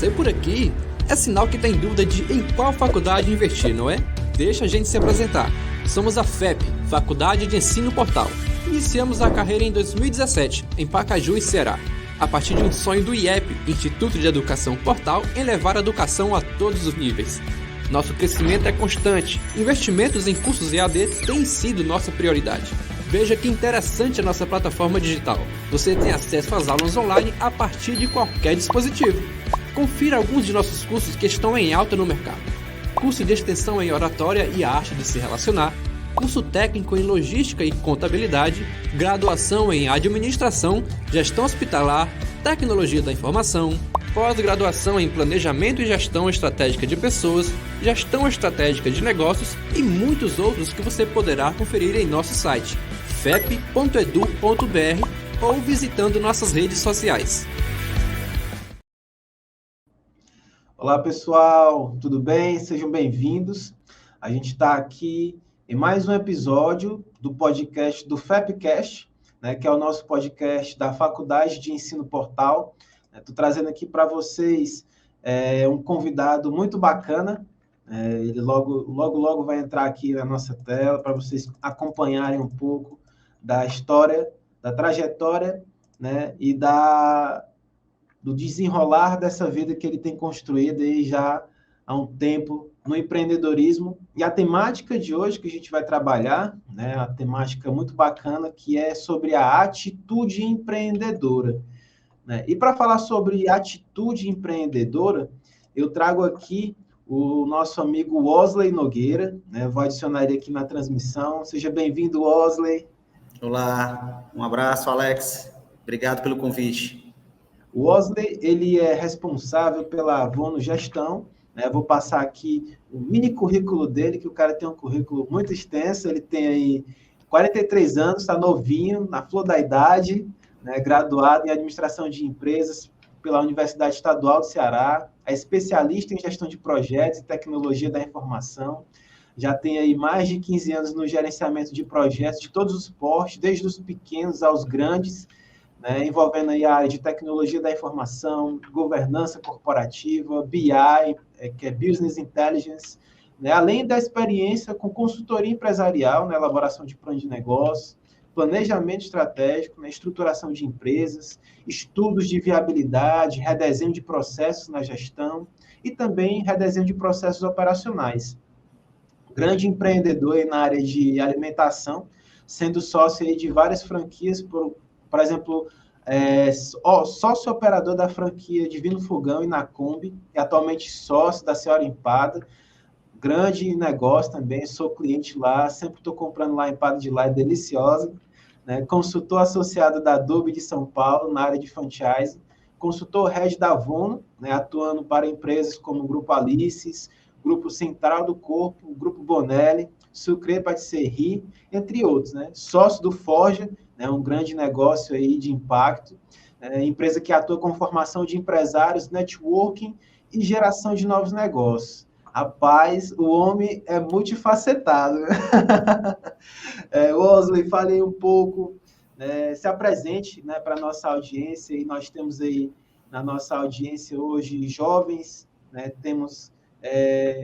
você por aqui, é sinal que tem dúvida de em qual faculdade investir, não é? Deixa a gente se apresentar. Somos a FEP, Faculdade de Ensino Portal. Iniciamos a carreira em 2017, em Pacaju e Ceará, a partir de um sonho do IEP, Instituto de Educação Portal, em levar a educação a todos os níveis. Nosso crescimento é constante. Investimentos em cursos EAD têm sido nossa prioridade. Veja que interessante a nossa plataforma digital. Você tem acesso às aulas online a partir de qualquer dispositivo. Confira alguns de nossos cursos que estão em alta no mercado. Curso de extensão em oratória e arte de se relacionar, curso técnico em logística e contabilidade, graduação em administração, gestão hospitalar, tecnologia da informação, pós-graduação em planejamento e gestão estratégica de pessoas, gestão estratégica de negócios e muitos outros que você poderá conferir em nosso site fep.edu.br ou visitando nossas redes sociais. Olá pessoal, tudo bem? Sejam bem-vindos. A gente está aqui em mais um episódio do podcast do FEPcast, né, que é o nosso podcast da Faculdade de Ensino Portal. Estou trazendo aqui para vocês um convidado muito bacana. Ele logo vai entrar aqui na nossa tela para vocês acompanharem um pouco da história, da trajetória, né, e do desenrolar dessa vida que ele tem construído aí já há um tempo no empreendedorismo. E a temática de hoje que a gente vai trabalhar, né, a temática muito bacana, que é sobre a atitude empreendedora. Né? E para falar sobre atitude empreendedora, eu trago aqui o nosso amigo Wesley Nogueira, né? Vou adicionar ele aqui na transmissão. Seja bem-vindo, Wesley. Olá, um abraço, Alex. Obrigado pelo convite. O Wesley, ele é responsável pela Avono Gestão, né? Vou passar aqui o mini currículo dele, que o cara tem um currículo muito extenso, ele tem aí 43 anos, está novinho, na flor da idade, né? Graduado em Administração de Empresas pela Universidade Estadual do Ceará, é especialista em Gestão de Projetos e Tecnologia da Informação, já tem aí mais de 15 anos no gerenciamento de projetos de todos os portes, desde os pequenos aos grandes, né, envolvendo aí a área de tecnologia da informação, governança corporativa, BI, que é Business Intelligence, né, além da experiência com consultoria empresarial, na elaboração de plano de negócio, planejamento estratégico, né, estruturação de empresas, estudos de viabilidade, redesenho de processos na gestão e também redesenho de processos operacionais. Grande empreendedor aí na área de alimentação, sendo sócio aí de várias franquias, por exemplo, sócio operador da franquia Divino Fogão e Nacombi, e atualmente sócio da Senhora Empada, grande negócio também, sou cliente lá, sempre estou comprando lá, empada de lá, é deliciosa, né? Consultor associado da Adobe de São Paulo, na área de franchise, consultor head da Avono, né, atuando para empresas como o Grupo Alices, Grupo Central do Corpo, Grupo Bonelli, Sucre Patisserie, entre outros, né? Sócio do Forja, né, um grande negócio aí de impacto, empresa que atua com formação de empresários, networking e geração de novos negócios. Rapaz, o homem é multifacetado. Wesley, fale aí um pouco, se apresente, né, para a nossa audiência, e nós temos aí na nossa audiência hoje jovens, né, temos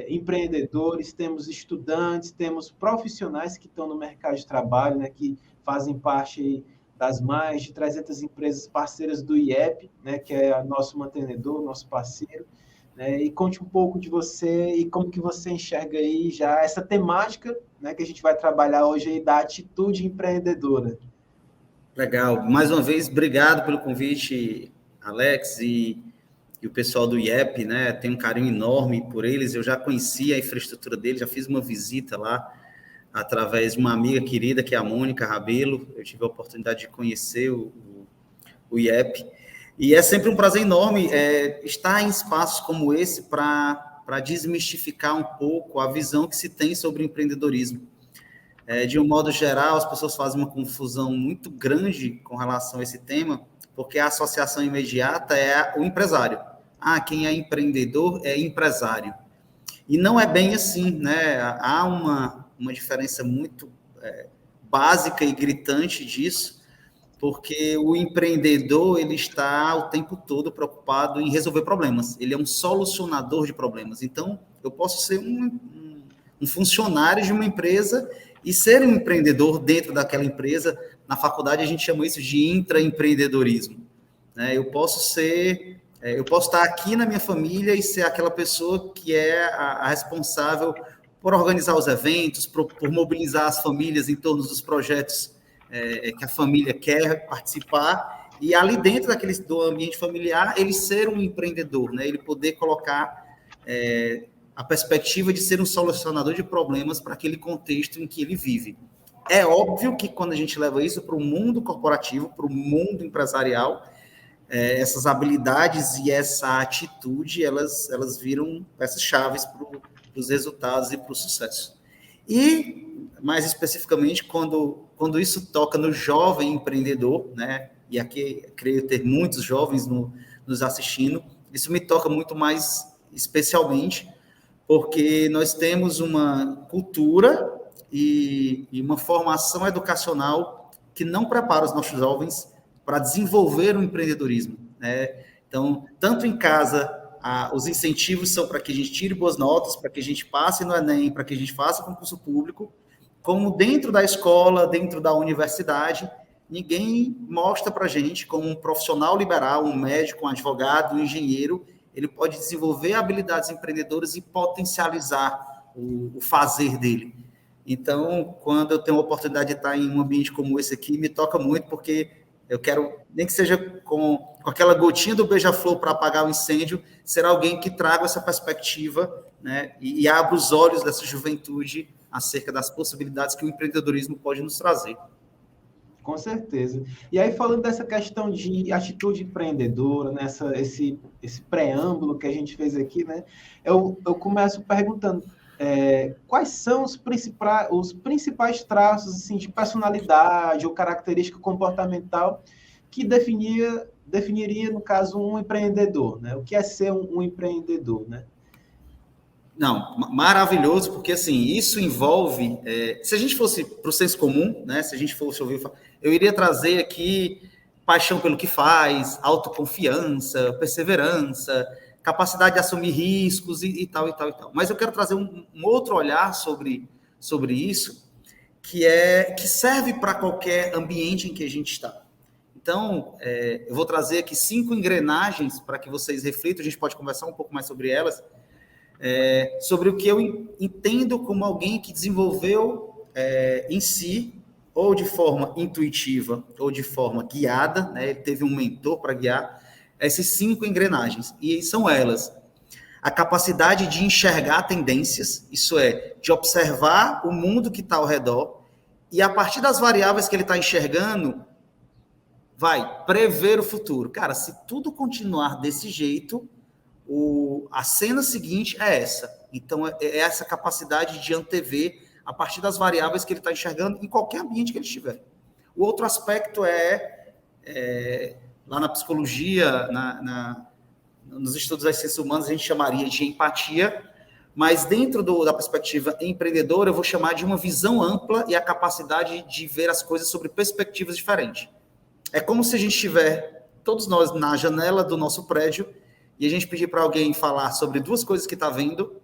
empreendedores, temos estudantes, temos profissionais que estão no mercado de trabalho, né, que fazem parte aí das mais de 300 empresas parceiras do IEP, né, que é nosso mantenedor, nosso parceiro, né, e conte um pouco de você e como que você enxerga aí já essa temática, né, que a gente vai trabalhar hoje aí da atitude empreendedora. Legal. Mais uma vez, obrigado pelo convite, Alex, e o pessoal do IEP, né? Tenho um carinho enorme por eles. Eu já conhecia a infraestrutura deles, já fiz uma visita lá através de uma amiga querida, que é a Mônica Rabelo. Eu tive a oportunidade de conhecer o IEP. E é sempre um prazer enorme estar em espaços como esse para desmistificar um pouco a visão que se tem sobre o empreendedorismo. De um modo geral, as pessoas fazem uma confusão muito grande com relação a esse tema, porque a associação imediata é o empresário. Quem é empreendedor é empresário. E não é bem assim, né? Há uma diferença muito básica e gritante disso, porque o empreendedor, ele está o tempo todo preocupado em resolver problemas. Ele é um solucionador de problemas. Então, eu posso ser um funcionário de uma empresa e ser um empreendedor dentro daquela empresa. Na faculdade, a gente chama isso de intraempreendedorismo, né? Eu posso estar aqui na minha família e ser aquela pessoa que é a responsável por organizar os eventos, por mobilizar as famílias em torno dos projetos que a família quer participar, e ali dentro do ambiente familiar, ele ser um empreendedor, né? Ele poder colocar a perspectiva de ser um solucionador de problemas para aquele contexto em que ele vive. É óbvio que quando a gente leva isso para o mundo corporativo, para o mundo empresarial, essas habilidades e essa atitude, elas viram peças chaves para os resultados e para o sucesso. E, mais especificamente, quando isso toca no jovem empreendedor, né? E aqui creio ter muitos jovens nos assistindo, isso me toca muito mais especialmente, porque nós temos uma cultura e uma formação educacional que não prepara os nossos jovens para desenvolver o empreendedorismo, né? Então, tanto em casa, os incentivos são para que a gente tire boas notas, para que a gente passe no Enem, para que a gente faça concurso público, como dentro da escola, dentro da universidade, ninguém mostra para a gente como um profissional liberal, um médico, um advogado, um engenheiro, ele pode desenvolver habilidades empreendedoras e potencializar o fazer dele. Então, quando eu tenho a oportunidade de estar em um ambiente como esse aqui, me toca muito, porque eu quero, nem que seja com aquela gotinha do beija-flor para apagar o incêndio, ser alguém que traga essa perspectiva, né, e abra os olhos dessa juventude acerca das possibilidades que o empreendedorismo pode nos trazer. Com certeza. E aí, falando dessa questão de atitude empreendedora, né, esse preâmbulo que a gente fez aqui, né, eu começo perguntando quais são os principais traços assim, de personalidade ou característica comportamental que definiria, no caso, um empreendedor, né? O que é ser um empreendedor, né? Não, maravilhoso, porque assim, isso envolve, se a gente fosse para o senso comum, né, se a gente fosse ouvir, eu iria trazer aqui paixão pelo que faz, autoconfiança, perseverança, capacidade de assumir riscos e tal. Mas eu quero trazer um outro olhar sobre isso, que serve para qualquer ambiente em que a gente está. Então, eu vou trazer aqui 5 engrenagens para que vocês reflitam, a gente pode conversar um pouco mais sobre elas, sobre o que eu entendo como alguém que desenvolveu em si, ou de forma intuitiva, ou de forma guiada, né? Ele teve um mentor para guiar, essas 5 engrenagens, e são elas: a capacidade de enxergar tendências, isso é, de observar o mundo que está ao redor, e a partir das variáveis que ele está enxergando, vai prever o futuro. Cara, se tudo continuar desse jeito, a cena seguinte é essa. Então, é essa capacidade de antever a partir das variáveis que ele está enxergando em qualquer ambiente que ele estiver. O outro aspecto lá na psicologia, nos estudos das ciências humanas, a gente chamaria de empatia, mas dentro da perspectiva empreendedora, eu vou chamar de uma visão ampla e a capacidade de ver as coisas sobre perspectivas diferentes. É como se a gente estiver, todos nós, na janela do nosso prédio, e a gente pedir para alguém falar sobre 2 coisas que está vendo.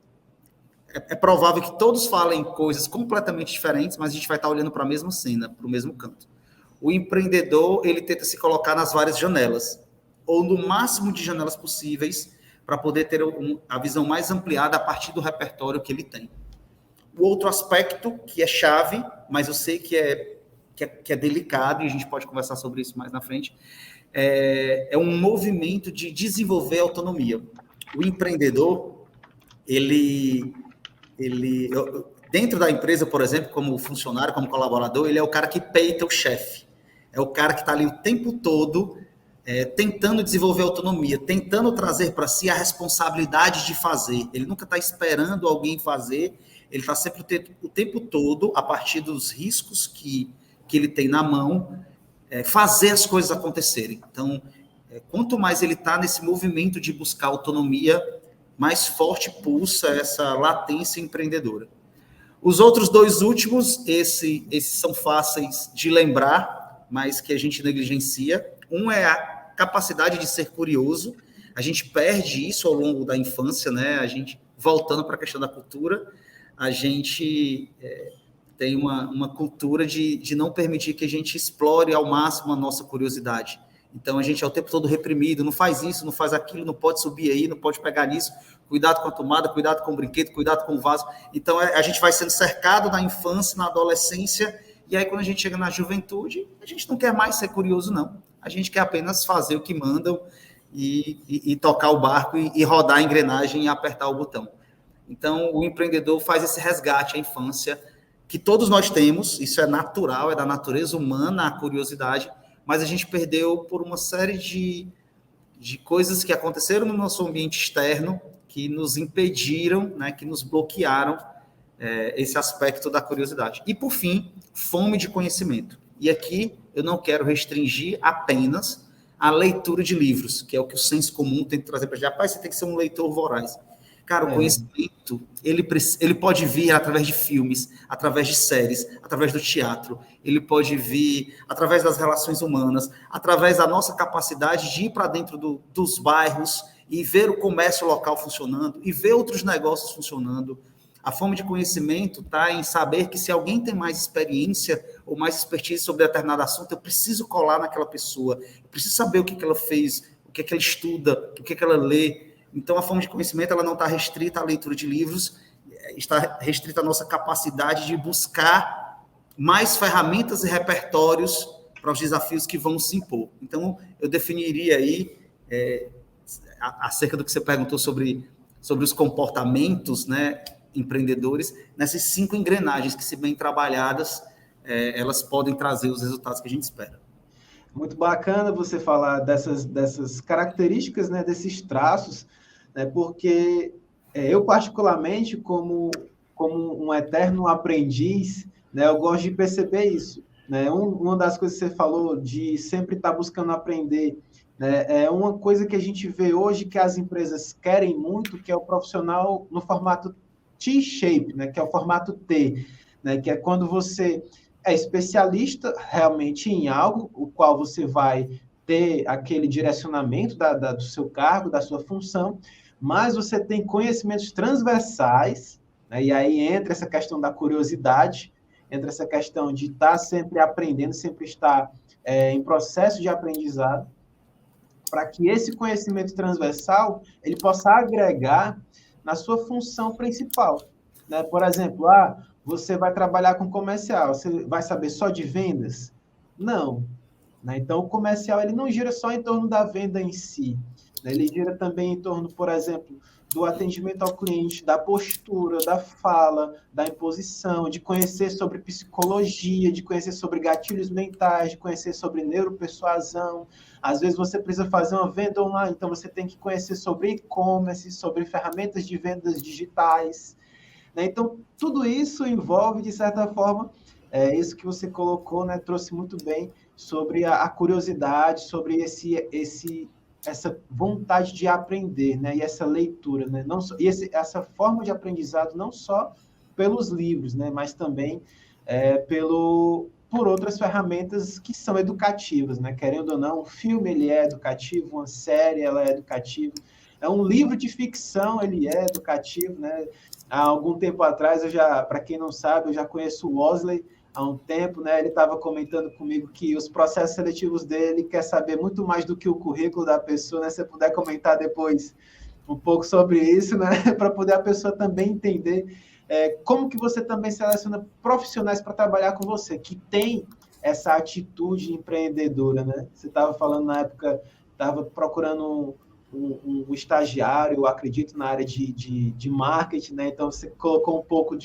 É provável que todos falem coisas completamente diferentes, mas a gente vai estar olhando para a mesma cena, para o mesmo canto. O empreendedor, ele tenta se colocar nas várias janelas, ou no máximo de janelas possíveis, para poder ter a visão mais ampliada a partir do repertório que ele tem. O outro aspecto, que é chave, mas eu sei que é delicado, e a gente pode conversar sobre isso mais na frente, é um movimento de desenvolver autonomia. O empreendedor, ele dentro da empresa, por exemplo, como funcionário, como colaborador, ele é o cara que peita o chefe. É o cara que está ali o tempo todo tentando desenvolver autonomia, tentando trazer para si a responsabilidade de fazer. Ele nunca está esperando alguém fazer, ele está sempre o tempo todo, a partir dos riscos que ele tem na mão, fazer as coisas acontecerem. Então, quanto mais ele está nesse movimento de buscar autonomia, mais forte pulsa essa latência empreendedora. Os outros 2 últimos, esses são fáceis de lembrar, mas que a gente negligencia. Um é a capacidade de ser curioso. A gente perde isso ao longo da infância, né? A gente, voltando para a questão da cultura, a gente tem uma cultura de não permitir que a gente explore ao máximo a nossa curiosidade. Então, a gente é o tempo todo reprimido, não faz isso, não faz aquilo, não pode subir aí, não pode pegar nisso, cuidado com a tomada, cuidado com o brinquedo, cuidado com o vaso. Então, a gente vai sendo cercado na infância, na adolescência, e aí quando a gente chega na juventude, a gente não quer mais ser curioso, não. A gente quer apenas fazer o que mandam e tocar o barco e rodar a engrenagem e apertar o botão. Então, o empreendedor faz esse resgate à infância, que todos nós temos, isso é natural, é da natureza humana, a curiosidade, mas a gente perdeu por uma série de coisas que aconteceram no nosso ambiente externo, que nos impediram, né, que nos bloquearam esse aspecto da curiosidade. E, por fim, fome de conhecimento. E aqui eu não quero restringir apenas a leitura de livros, que é o que o senso comum tem que trazer para a gente. Rapaz, você tem que ser um leitor voraz. Cara, o conhecimento, ele pode vir através de filmes, através de séries, através do teatro, ele pode vir através das relações humanas, através da nossa capacidade de ir para dentro dos bairros e ver o comércio local funcionando, e ver outros negócios funcionando. A fome de conhecimento está em saber que se alguém tem mais experiência ou mais expertise sobre determinado assunto, eu preciso colar naquela pessoa, eu preciso saber o que ela fez, o que ela estuda, o que ela lê. Então, a fome de conhecimento ela não está restrita à leitura de livros, está restrita à nossa capacidade de buscar mais ferramentas e repertórios para os desafios que vão se impor. Então, eu definiria aí, acerca do que você perguntou sobre os comportamentos, né, empreendedores, nessas 5 engrenagens que, se bem trabalhadas, elas podem trazer os resultados que a gente espera. Muito bacana você falar dessas características, né, desses traços, né, porque eu, particularmente, como um eterno aprendiz, né, eu gosto de perceber isso. Né? Uma das coisas que você falou de sempre estar buscando aprender, né, é uma coisa que a gente vê hoje que as empresas querem muito, que é o profissional no formato T-shape, né, que é o formato T, né, que é quando você é especialista realmente em algo, o qual você vai ter aquele direcionamento do seu cargo, da sua função, mas você tem conhecimentos transversais, né, e aí entra essa questão da curiosidade, entra essa questão de estar sempre aprendendo, sempre estar em processo de aprendizado, para que esse conhecimento transversal ele possa agregar na sua função principal. Né? Por exemplo, você vai trabalhar com comercial, você vai saber só de vendas? Não. Né? Então, o comercial ele não gira só em torno da venda em si. Né? Ele gira também em torno, por exemplo, do atendimento ao cliente, da postura, da fala, da imposição, de conhecer sobre psicologia, de conhecer sobre gatilhos mentais, de conhecer sobre neuropersuasão. Às vezes você precisa fazer uma venda online, então você tem que conhecer sobre e-commerce, sobre ferramentas de vendas digitais. Né? Então, tudo isso envolve, de certa forma, isso que você colocou, né, trouxe muito bem sobre a curiosidade, sobre essa vontade de aprender, né, e essa leitura, né, essa forma de aprendizado não só pelos livros, né, mas também por outras ferramentas que são educativas, né, querendo ou não, um filme ele é educativo, uma série ela é educativa, um livro de ficção ele é educativo, né. Há algum tempo atrás, para quem não sabe, eu já conheço o Wesley há um tempo, né? Ele estava comentando comigo que os processos seletivos dele quer saber muito mais do que o currículo da pessoa, né? Se você puder comentar depois um pouco sobre isso, né? Para poder a pessoa também entender como que você também seleciona profissionais para trabalhar com você, que tem essa atitude empreendedora, né? Você estava falando na época, estava procurando um estagiário, eu acredito, na área de marketing, né? Então, você colocou um pouco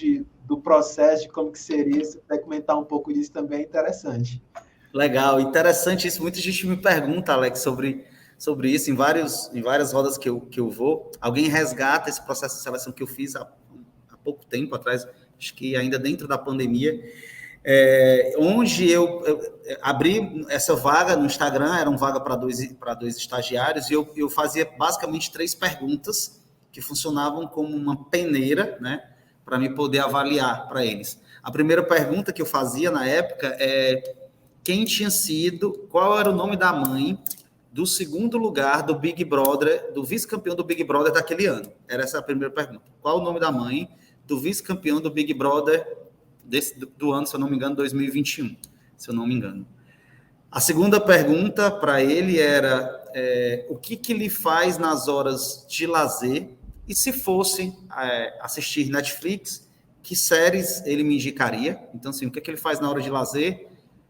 do processo, de como que seria, se puder comentar um pouco disso também, é interessante. Legal, interessante isso. Muita gente me pergunta, Alex, sobre isso, em várias rodas que eu vou. Alguém resgata esse processo de seleção que eu fiz há pouco tempo atrás, acho que ainda dentro da pandemia, onde eu abri essa vaga no Instagram, era uma vaga para dois estagiários, e eu fazia basicamente 3 perguntas que funcionavam como uma peneira, né, para mim poder avaliar para eles. A primeira pergunta que eu fazia na época é: qual era o nome da mãe do segundo lugar do Big Brother, do vice-campeão do Big Brother daquele ano. Era essa a primeira pergunta. Qual o nome da mãe do vice-campeão do Big Brother do ano, se eu não me engano, 2021, se eu não me engano. A segunda pergunta para ele era o que lhe faz nas horas de lazer, e se fosse assistir Netflix, que séries ele me indicaria? Então, assim, o que ele faz na hora de lazer?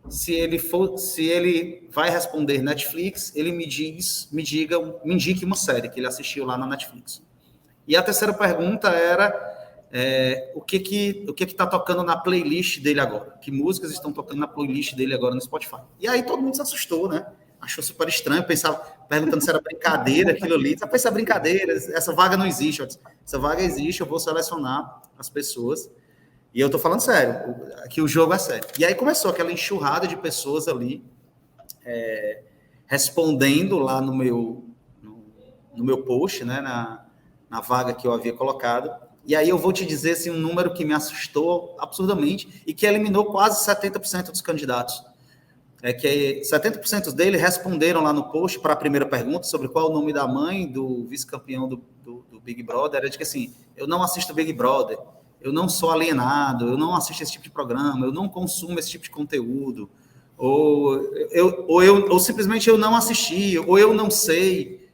Se ele vai responder Netflix, ele me indique uma série que ele assistiu lá na Netflix. E a terceira pergunta era o que está tocando na playlist dele agora? Que músicas estão tocando na playlist dele agora no Spotify? E aí todo mundo se assustou, né? Achou super estranho, perguntando se era brincadeira aquilo ali. Pensa, brincadeira, essa vaga não existe. Essa vaga existe, eu vou selecionar as pessoas. E eu tô falando sério, que o jogo é sério. E aí começou aquela enxurrada de pessoas ali, respondendo lá no meu post, né, na vaga que eu havia colocado. E aí eu vou te dizer assim, um número que me assustou absurdamente e que eliminou quase 70% dos candidatos. Que 70% deles responderam lá no post para a primeira pergunta sobre qual o nome da mãe do vice-campeão do Big Brother. Era de que assim, eu não assisto Big Brother, eu não sou alienado, eu não assisto esse tipo de programa, eu não consumo esse tipo de conteúdo, ou simplesmente eu não assisti, ou eu não sei.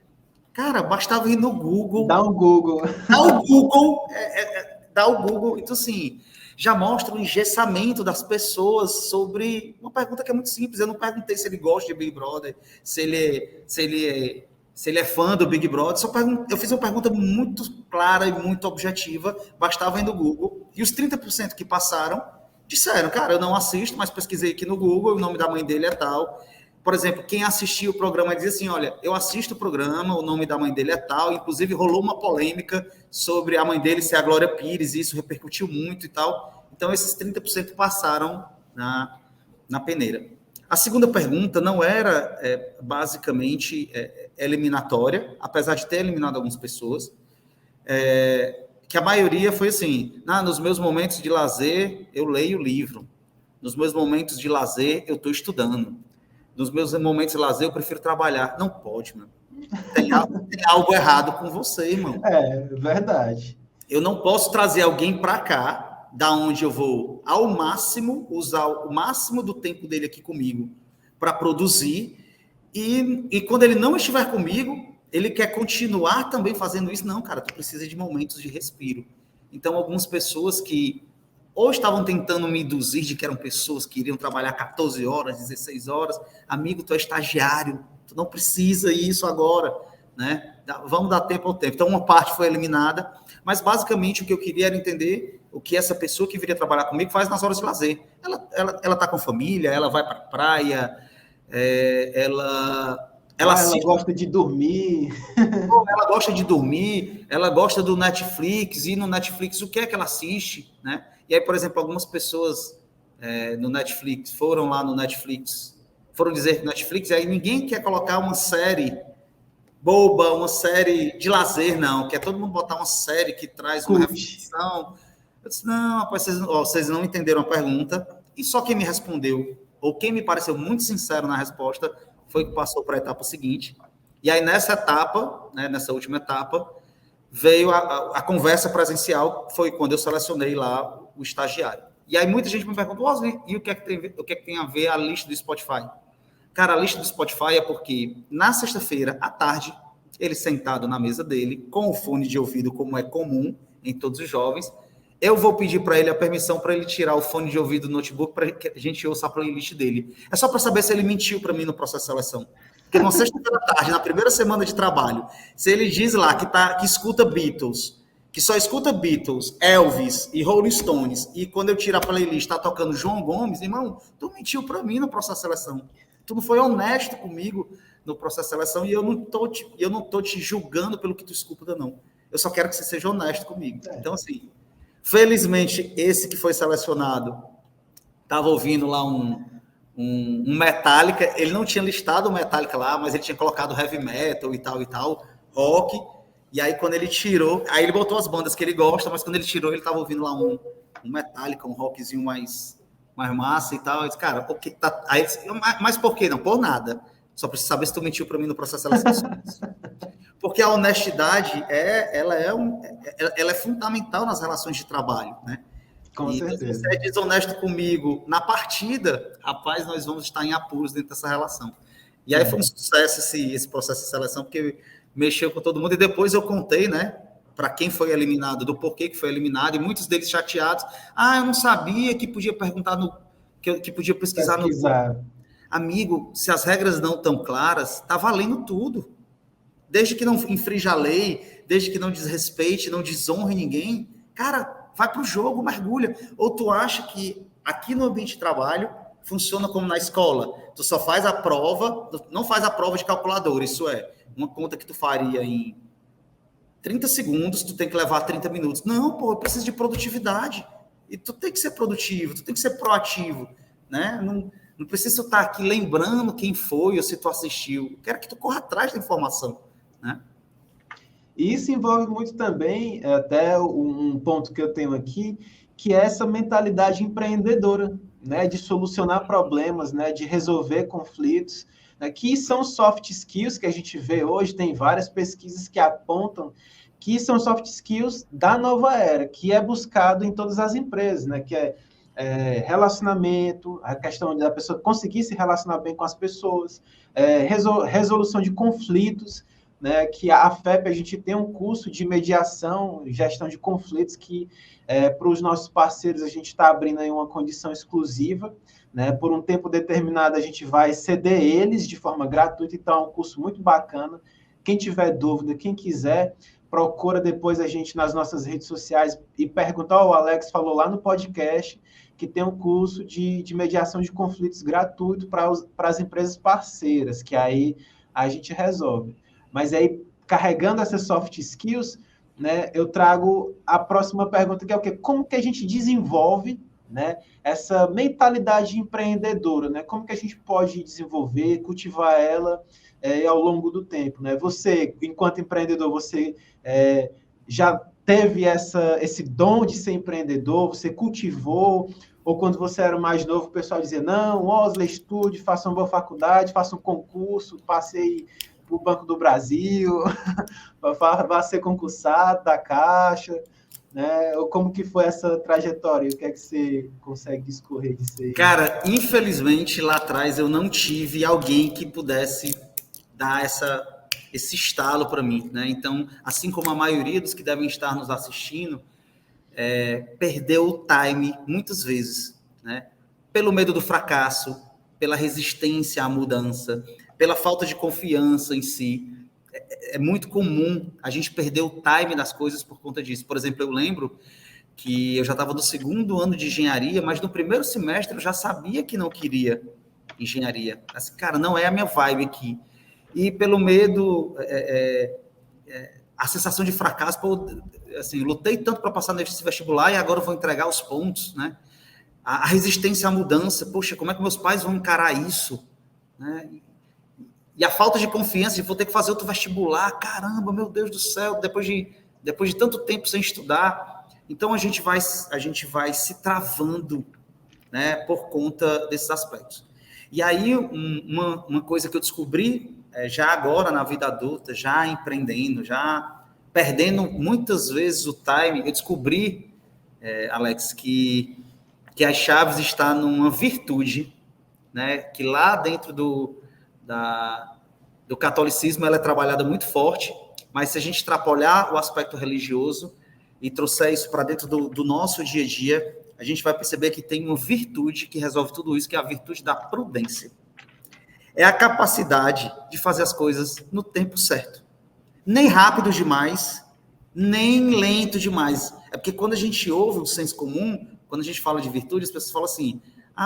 Cara, bastava ir no Google. Dá um Google. Dá o Google. Então, assim, já mostra o engessamento das pessoas sobre uma pergunta que é muito simples. Eu não perguntei se ele gosta de Big Brother, se ele é fã do Big Brother. Eu fiz uma pergunta muito clara e muito objetiva. Bastava ir no Google. E os 30% que passaram disseram, cara, eu não assisto, mas pesquisei aqui no Google, o nome da mãe dele é tal. Por exemplo, quem assistiu o programa dizia assim, olha, eu assisto o programa, o nome da mãe dele é tal, inclusive rolou uma polêmica sobre a mãe dele ser a Glória Pires, e isso repercutiu muito e tal. Então, esses 30% passaram na peneira. A segunda pergunta não era, basicamente, eliminatória, apesar de ter eliminado algumas pessoas, que a maioria foi assim, nos meus momentos de lazer, eu leio livro. Nos meus momentos de lazer, eu estou estudando. Nos meus momentos de lazer, eu prefiro trabalhar. Não pode, mano. Tem algo errado com você, irmão. É verdade. Eu não posso trazer alguém para cá, da onde eu vou, ao máximo, usar o máximo do tempo dele aqui comigo para produzir, e quando ele não estiver comigo, ele quer continuar também fazendo isso. Não, cara, tu precisa de momentos de respiro. Então, algumas pessoas que ou estavam tentando me induzir de que eram pessoas que iriam trabalhar 14 horas, 16 horas. Amigo, tu é estagiário, tu não precisa isso agora, né? Vamos dar tempo ao tempo. Então, uma parte foi eliminada, mas basicamente o que eu queria era entender o que essa pessoa que viria trabalhar comigo faz nas horas de lazer. Ela tá com família, ela vai para a praia, ela gosta de dormir. Ela gosta de dormir, ela gosta do Netflix, e no Netflix o que é que ela assiste, né? E aí, por exemplo, algumas pessoas no Netflix foram lá no Netflix, foram dizer que Netflix, e aí ninguém quer colocar uma série boba, uma série de lazer, não. Quer todo mundo botar uma série que traz uma reflexão. Eu disse, não, rapaz, vocês não entenderam a pergunta. E só quem me respondeu, ou quem me pareceu muito sincero na resposta, foi que passou para a etapa seguinte. E aí, nessa etapa, né, nessa última etapa, veio a conversa presencial, foi quando eu selecionei lá o estagiário. E aí muita gente me perguntou, Osli, e o que é que tem a ver a lista do Spotify? Cara, a lista do Spotify é porque na sexta-feira, à tarde, ele sentado na mesa dele, com o fone de ouvido, como é comum em todos os jovens, eu vou pedir para ele a permissão para ele tirar o fone de ouvido do notebook para que a gente ouça a playlist dele. É só para saber se ele mentiu para mim no processo de seleção. Porque na sexta-feira à tarde, na primeira semana de trabalho, se ele diz lá que escuta Beatles, que só escuta Beatles, Elvis e Rolling Stones, e quando eu tiro a playlist está tocando João Gomes, irmão, tu mentiu para mim no processo de seleção. Tu não foi honesto comigo no processo de seleção, e eu não tô te julgando pelo que tu escuta, não. Eu só quero que você seja honesto comigo. Então, assim, felizmente, esse que foi selecionado estava ouvindo lá um Metallica. Ele não tinha listado o Metallica lá, mas ele tinha colocado heavy metal e tal, rock. E aí, quando ele tirou, aí ele botou as bandas que ele gosta, mas quando ele tirou, ele estava ouvindo lá um Metallica, um rockzinho mais mais massa e tal. Eu disse, cara, porque tá... Aí, mas por que não? Por nada. Só preciso saber se tu mentiu para mim no processo seletivo. Porque a honestidade, ela é fundamental nas relações de trabalho, né? Com certeza. Se você é desonesto comigo na partida, rapaz, nós vamos estar em apuros dentro dessa relação. E aí foi um sucesso esse processo de seleção, porque mexeu com todo mundo. E depois eu contei, né, para quem foi eliminado, do porquê que foi eliminado, e muitos deles chateados. Eu não sabia que podia perguntar que podia pesquisar no... Amigo, se as regras não estão claras, tá valendo tudo. Desde que não infrinja a lei, desde que não desrespeite, não desonre ninguém, cara, vai pro jogo, mergulha. Ou tu acha que aqui no ambiente de trabalho funciona como na escola? Tu só faz a prova, não faz a prova de calculadora, isso é, uma conta que tu faria em 30 segundos, tu tem que levar 30 minutos. Não, pô, eu preciso de produtividade. E tu tem que ser produtivo, tu tem que ser proativo, né? Não precisa estar aqui lembrando quem foi ou se tu assistiu. Eu quero que tu corra atrás da informação, né? E isso envolve muito também, até um ponto que eu tenho aqui, que é essa mentalidade empreendedora, né? De solucionar problemas, né? De resolver conflitos, né? Que são soft skills que a gente vê hoje, tem várias pesquisas que apontam que são soft skills da nova era, que é buscado em todas as empresas, né? Que é relacionamento, a questão da pessoa conseguir se relacionar bem com as pessoas, resolução de conflitos, né, que a FEP, a gente tem um curso de mediação, gestão de conflitos, que para os nossos parceiros a gente está abrindo aí uma condição exclusiva, né, por um tempo determinado a gente vai ceder eles de forma gratuita, então é um curso muito bacana. Quem tiver dúvida, quem quiser, procura depois a gente nas nossas redes sociais e perguntar, o Alex falou lá no podcast, que tem um curso de mediação de conflitos gratuito para as empresas parceiras, que aí a gente resolve. Mas aí, carregando essas soft skills, né, eu trago a próxima pergunta, que é o quê? Como que a gente desenvolve, né, essa mentalidade empreendedora, né? Como que a gente pode desenvolver, cultivar ela ao longo do tempo, né? Você, enquanto empreendedor, você já teve esse dom de ser empreendedor, você cultivou, ou quando você era mais novo, o pessoal dizia, não, Osler, estude, faça uma boa faculdade, faça um concurso, passei para o Banco do Brasil, vá ser concursado da Caixa, né? Ou como que foi essa trajetória? O que é que você consegue discorrer disso aí? Cara, infelizmente, lá atrás eu não tive alguém que pudesse dar esse estalo para mim, né? Então, assim como a maioria dos que devem estar nos assistindo, perdeu o time muitas vezes, né? Pelo medo do fracasso, pela resistência à mudança, pela falta de confiança em si. É muito comum a gente perder o time das coisas por conta disso. Por exemplo, eu lembro que eu já estava no 2º ano de engenharia, mas no primeiro semestre eu já sabia que não queria engenharia. Assim, cara, não é a minha vibe aqui. E pelo medo, a sensação de fracasso, pô, assim, lutei tanto para passar nesse vestibular e agora eu vou entregar os pontos, né? A resistência à mudança, poxa, como é que meus pais vão encarar isso? Né? E a falta de confiança de vou ter que fazer outro vestibular, caramba, meu Deus do céu, depois de tanto tempo sem estudar. Então a gente vai se travando, né, por conta desses aspectos. E aí uma coisa que eu descobri já agora na vida adulta, já empreendendo, já perdendo muitas vezes o time, eu descobri, Alex, que as chaves estão numa virtude, né, que lá dentro do catolicismo ela é trabalhada muito forte, mas se a gente extrapolar o aspecto religioso e trouxer isso para dentro do nosso dia a dia, a gente vai perceber que tem uma virtude que resolve tudo isso, que é a virtude da prudência. É a capacidade de fazer as coisas no tempo certo. Nem rápido demais, nem lento demais. É porque quando a gente ouve o senso comum, quando a gente fala de virtude, as pessoas falam assim,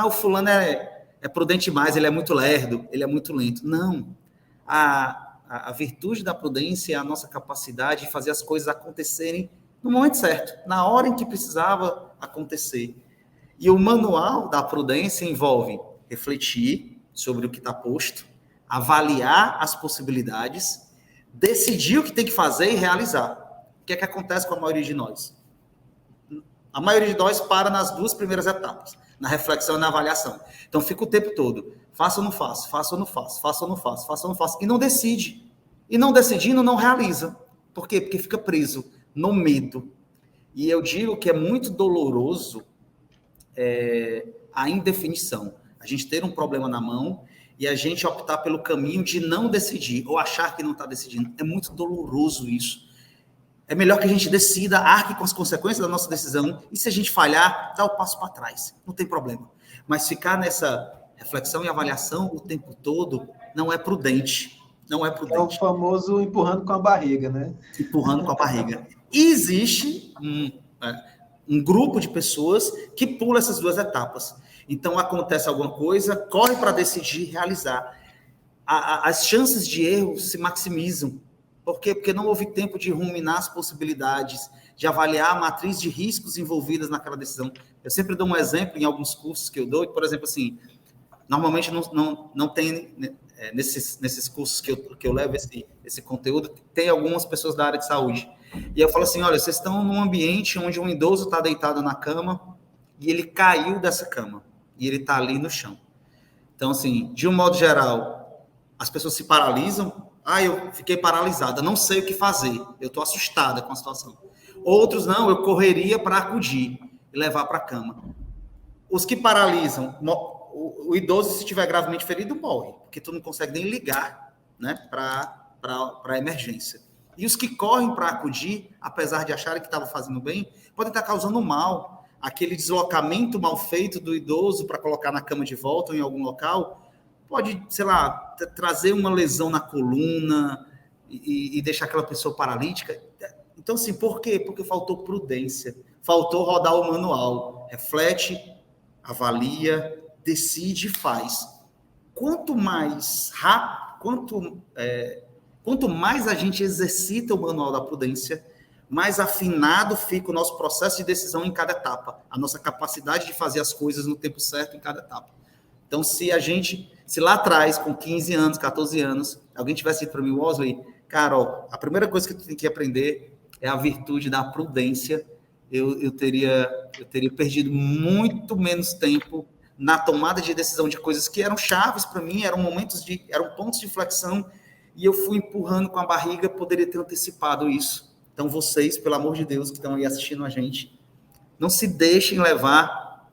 o fulano é prudente demais, ele é muito lerdo, ele é muito lento. Não. A virtude da prudência é a nossa capacidade de fazer as coisas acontecerem no momento certo, na hora em que precisava acontecer. E o manual da prudência envolve refletir sobre o que está posto, avaliar as possibilidades, decidir o que tem que fazer e realizar. O que é que acontece com a maioria de nós? A maioria de nós para nas 2 primeiras etapas, na reflexão e na avaliação. Então, fica o tempo todo, faço ou não faço, faço ou não faço, faço ou não faço, faço ou não faço, e não decide. E não decidindo, não realiza. Por quê? Porque fica preso no medo. E eu digo que é muito doloroso a indefinição. A gente ter um problema na mão e a gente optar pelo caminho de não decidir, ou achar que não está decidindo. É muito doloroso isso. É melhor que a gente decida, arque com as consequências da nossa decisão, e se a gente falhar, dá o passo para trás. Não tem problema. Mas ficar nessa reflexão e avaliação o tempo todo não é prudente. Não é prudente. É o famoso empurrando com a barriga, né? Empurrando com a barriga. E existe um grupo de pessoas que pula essas 2 etapas. Então, acontece alguma coisa, corre para decidir, realizar. As chances de erro se maximizam. Por quê? Porque não houve tempo de ruminar as possibilidades, de avaliar a matriz de riscos envolvidas naquela decisão. Eu sempre dou um exemplo em alguns cursos que eu dou, por exemplo, assim, normalmente não tem, nesses cursos que eu levo esse conteúdo, tem algumas pessoas da área de saúde. E eu falo assim, olha, vocês estão num ambiente onde um idoso está deitado na cama e ele caiu dessa cama e ele está ali no chão. Então, assim, de um modo geral, as pessoas se paralisam. Eu fiquei paralisada, não sei o que fazer, eu estou assustada com a situação. Outros, não, eu correria para acudir e levar para a cama. Os que paralisam, o idoso, se estiver gravemente ferido, morre, porque tu não consegue nem ligar, né, para a emergência. E os que correm para acudir, apesar de acharem que estavam fazendo bem, podem estar causando mal. Aquele deslocamento mal feito do idoso para colocar na cama de volta ou em algum local, pode, sei lá, trazer uma lesão na coluna e deixar aquela pessoa paralítica. Então, assim, por quê? Porque faltou prudência, faltou rodar o manual. Reflete, avalia, decide e faz. Quanto mais rápido, quanto mais a gente exercita o manual da prudência, mais afinado fica o nosso processo de decisão em cada etapa, a nossa capacidade de fazer as coisas no tempo certo em cada etapa. Então, se lá atrás, com 15 anos, 14 anos, alguém tivesse dito para mim, Wesley, Carol, a primeira coisa que tu tem que aprender é a virtude da prudência, eu teria perdido muito menos tempo na tomada de decisão de coisas que eram chaves para mim, eram pontos de flexão, e eu fui empurrando com a barriga, poderia ter antecipado isso. Então, vocês, pelo amor de Deus, que estão aí assistindo a gente, não se deixem levar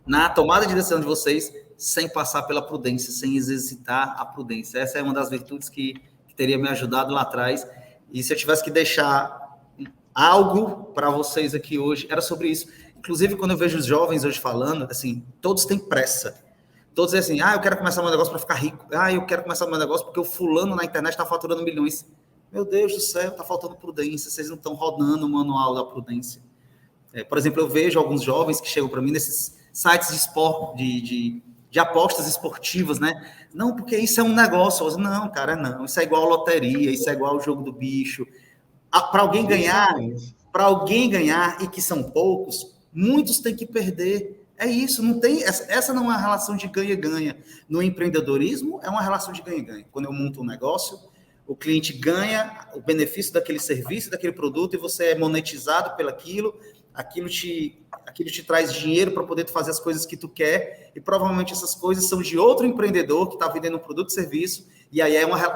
na tomada de decisão de vocês sem passar pela prudência, sem exercitar a prudência. Essa é uma das virtudes que teria me ajudado lá atrás. E se eu tivesse que deixar algo para vocês aqui hoje, era sobre isso. Inclusive, quando eu vejo os jovens hoje falando, assim, todos têm pressa. Todos dizem assim, eu quero começar meu negócio para ficar rico. Eu quero começar meu negócio porque o fulano na internet está faturando milhões. Meu Deus do céu, está faltando prudência. Vocês não estão rodando o manual da prudência. Por exemplo, eu vejo alguns jovens que chegam para mim nesses sites de esporte, de apostas esportivas, né? Não, porque isso é um negócio. Não, cara, não. Isso é igual a loteria, isso é igual ao jogo do bicho. Para alguém ganhar, e que são poucos, muitos têm que perder. É isso, não tem. Essa não é uma relação de ganha-ganha. No empreendedorismo, é uma relação de ganha-ganha. Quando eu monto um negócio, o cliente ganha o benefício daquele serviço, daquele produto, e você é monetizado pelaquilo. Aquilo te traz dinheiro para poder fazer as coisas que tu quer, e provavelmente essas coisas são de outro empreendedor que está vendendo um produto e serviço, e aí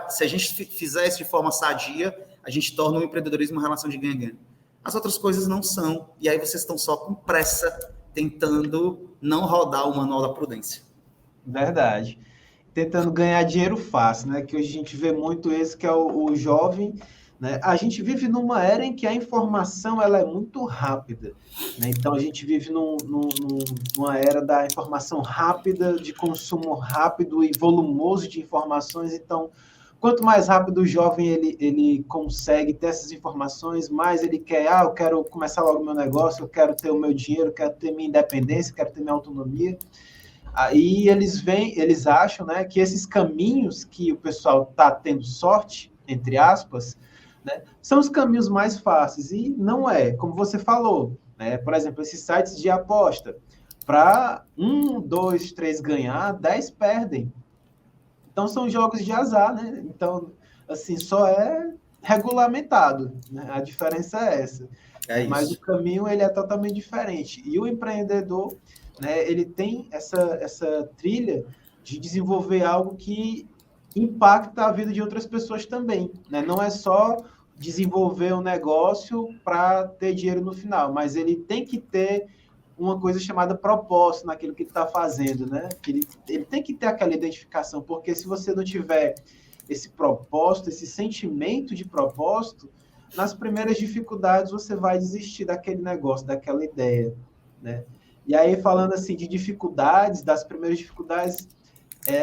se a gente fizer isso de forma sadia, a gente torna o empreendedorismo uma relação de ganha-ganha. As outras coisas não são, e aí vocês estão só com pressa, tentando não rodar o manual da prudência. Verdade. Tentando ganhar dinheiro fácil, né? Que hoje a gente vê muito esse, que é o jovem, né? A gente vive numa era em que a informação ela é muito rápida, né? Então, a gente vive numa era da informação rápida, de consumo rápido e volumoso de informações. Então, quanto mais rápido o jovem ele consegue ter essas informações, mais ele quer, eu quero começar logo meu negócio, eu quero ter o meu dinheiro, eu quero ter minha independência, eu quero ter minha autonomia. Aí eles acham, né, que esses caminhos que o pessoal está tendo sorte, entre aspas, né, são os caminhos mais fáceis, e não é, como você falou, né? Por exemplo, esses sites de aposta, para 1, 2, 3 ganhar, 10 perdem. Então, são jogos de azar, né? Então, assim, só é regulamentado, né? A diferença é essa. Mas o isso. caminho ele é totalmente diferente. E o empreendedor, né, ele tem essa trilha de desenvolver algo que impacta a vida de outras pessoas também, né? Não é só desenvolver um negócio para ter dinheiro no final, mas ele tem que ter uma coisa chamada propósito naquilo que ele está fazendo, né? Ele tem que ter aquela identificação, porque se você não tiver esse propósito, esse sentimento de propósito, nas primeiras dificuldades você vai desistir daquele negócio, daquela ideia, né? E aí, falando assim de dificuldades, das primeiras dificuldades,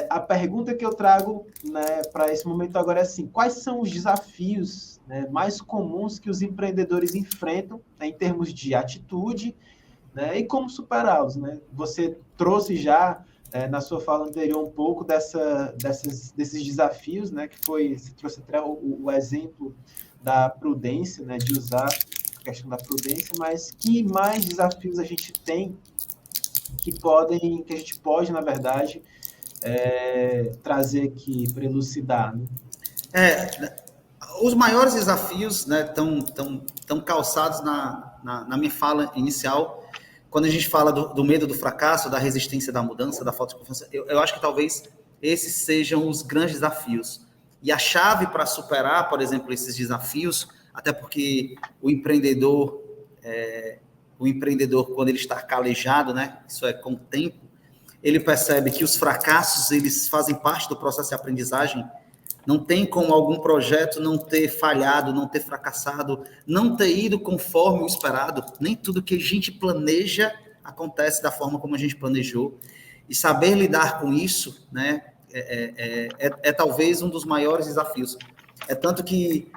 a pergunta que eu trago, né, para esse momento agora é assim: quais são os desafios, né, mais comuns que os empreendedores enfrentam, né, em termos de atitude, né, e como superá-los, né? Você trouxe já na sua fala anterior um pouco desses desafios, né, que foi, você trouxe até o exemplo da prudência, né, de usar a questão da prudência, mas que mais desafios a gente tem que a gente pode, na verdade, trazer aqui para elucidar, né? Os maiores desafios, né, estão calçados na minha fala inicial, quando a gente fala do medo do fracasso, da resistência da mudança, da falta de confiança. Eu acho que talvez esses sejam os grandes desafios. E a chave para superar, por exemplo, esses desafios, até porque o empreendedor, quando ele está calejado, né, isso é com o tempo, ele percebe que os fracassos, eles fazem parte do processo de aprendizagem. Não tem como algum projeto não ter falhado, não ter fracassado, não ter ido conforme o esperado. Nem tudo que a gente planeja acontece da forma como a gente planejou. E saber lidar com isso, né, é talvez um dos maiores desafios. É tanto que,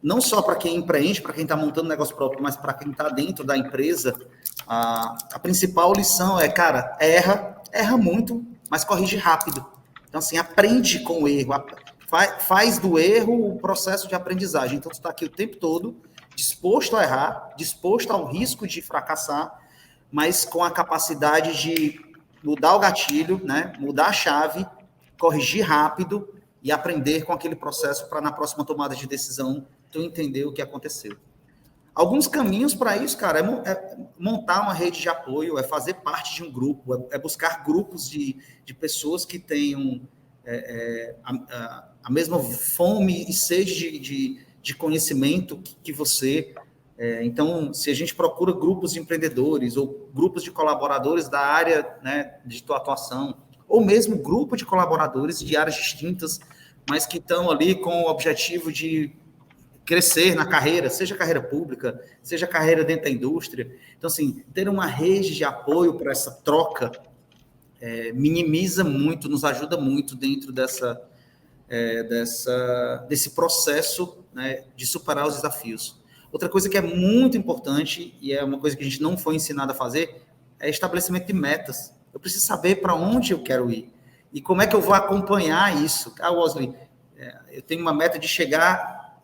não só para quem empreende, para quem está montando negócio próprio, mas para quem está dentro da empresa, a principal lição é, cara, erra muito, mas corrige rápido. Então, assim, aprende com o erro, faz do erro o processo de aprendizagem. Então, tu está aqui o tempo todo, disposto a errar, disposto ao risco de fracassar, mas com a capacidade de mudar o gatilho, né? Mudar a chave, corrigir rápido e aprender com aquele processo para, na próxima tomada de decisão, tu entender o que aconteceu. Alguns caminhos para isso, cara, é montar uma rede de apoio, é fazer parte de um grupo, é buscar grupos de pessoas que tenham a mesma fome e sede de conhecimento que você. Então, se a gente procura grupos de empreendedores ou grupos de colaboradores da área, né, de tua atuação, ou mesmo grupo de colaboradores de áreas distintas, mas que estão ali com o objetivo de crescer na carreira, seja carreira pública, seja carreira dentro da indústria. Então, assim, ter uma rede de apoio para essa troca minimiza muito, nos ajuda muito dentro desse processo, né, de superar os desafios. Outra coisa que é muito importante, e é uma coisa que a gente não foi ensinado a fazer, é estabelecimento de metas. Eu preciso saber para onde eu quero ir. E como é que eu vou acompanhar isso? Ah, Wesley, eu tenho uma meta de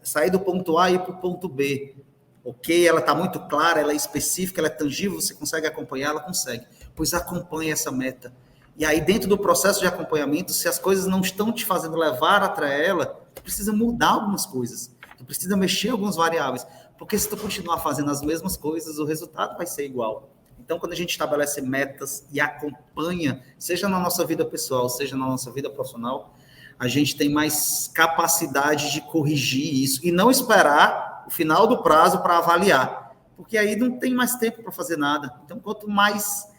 sair do ponto A e ir para o ponto B. Ok, ela está muito clara, ela é específica, ela é tangível, você consegue acompanhar? Ela consegue. Pois acompanhe essa meta. E aí, dentro do processo de acompanhamento, se as coisas não estão te fazendo levar até ela, tu precisa mudar algumas coisas. Tu precisa mexer algumas variáveis. Porque se tu continuar fazendo as mesmas coisas, o resultado vai ser igual. Então, quando a gente estabelece metas e acompanha, seja na nossa vida pessoal, seja na nossa vida profissional, a gente tem mais capacidade de corrigir isso e não esperar o final do prazo para avaliar, porque aí não tem mais tempo para fazer nada. Então, quanto mais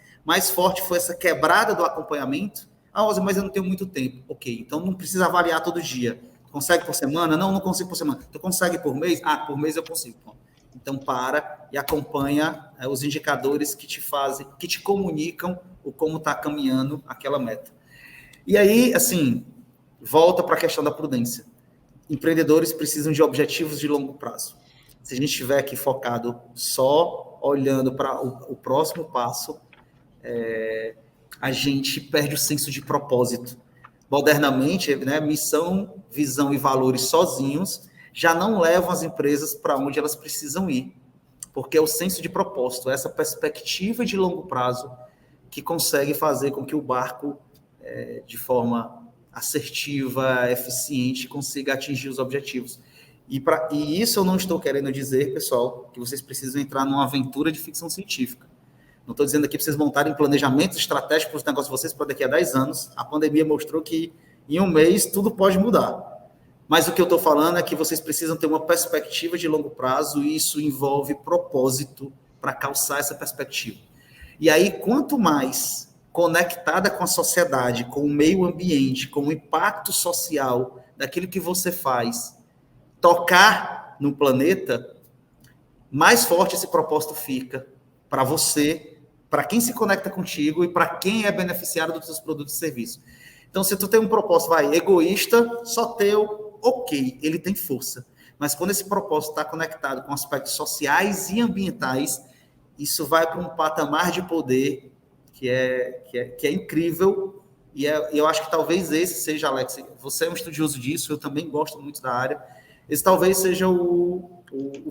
forte for essa quebrada do acompanhamento, mas eu não tenho muito tempo. Ok, então não precisa avaliar todo dia. Consegue por semana? Não consigo por semana. Tu consegue por mês? Por mês eu consigo. Então, para e acompanha os indicadores que te comunicam o como está caminhando aquela meta. E aí, assim, volta para a questão da prudência. Empreendedores precisam de objetivos de longo prazo. Se a gente estiver aqui focado só olhando para o próximo passo, a gente perde o senso de propósito. Modernamente, né, missão, visão e valores sozinhos já não levam as empresas para onde elas precisam ir, porque é o senso de propósito, essa perspectiva de longo prazo que consegue fazer com que o barco, de forma assertiva, eficiente, consiga atingir os objetivos. E isso eu não estou querendo dizer, pessoal, que vocês precisam entrar numa aventura de ficção científica. Não estou dizendo aqui para vocês montarem planejamentos estratégicos para os negócios de vocês para daqui a 10 anos. A pandemia mostrou que em um mês tudo pode mudar. Mas o que eu estou falando é que vocês precisam ter uma perspectiva de longo prazo e isso envolve propósito para calçar essa perspectiva. E aí, quanto mais conectada com a sociedade, com o meio ambiente, com o impacto social daquilo que você faz, tocar no planeta, mais forte esse propósito fica para você, para quem se conecta contigo e para quem é beneficiário dos seus produtos e serviços. Então, se tu tem um propósito, egoísta, só teu, ok, ele tem força. Mas quando esse propósito está conectado com aspectos sociais e ambientais, isso vai para um patamar de poder que é incrível. E eu acho que talvez esse seja, Alex, você é um estudioso disso, eu também gosto muito da área. Esse talvez seja o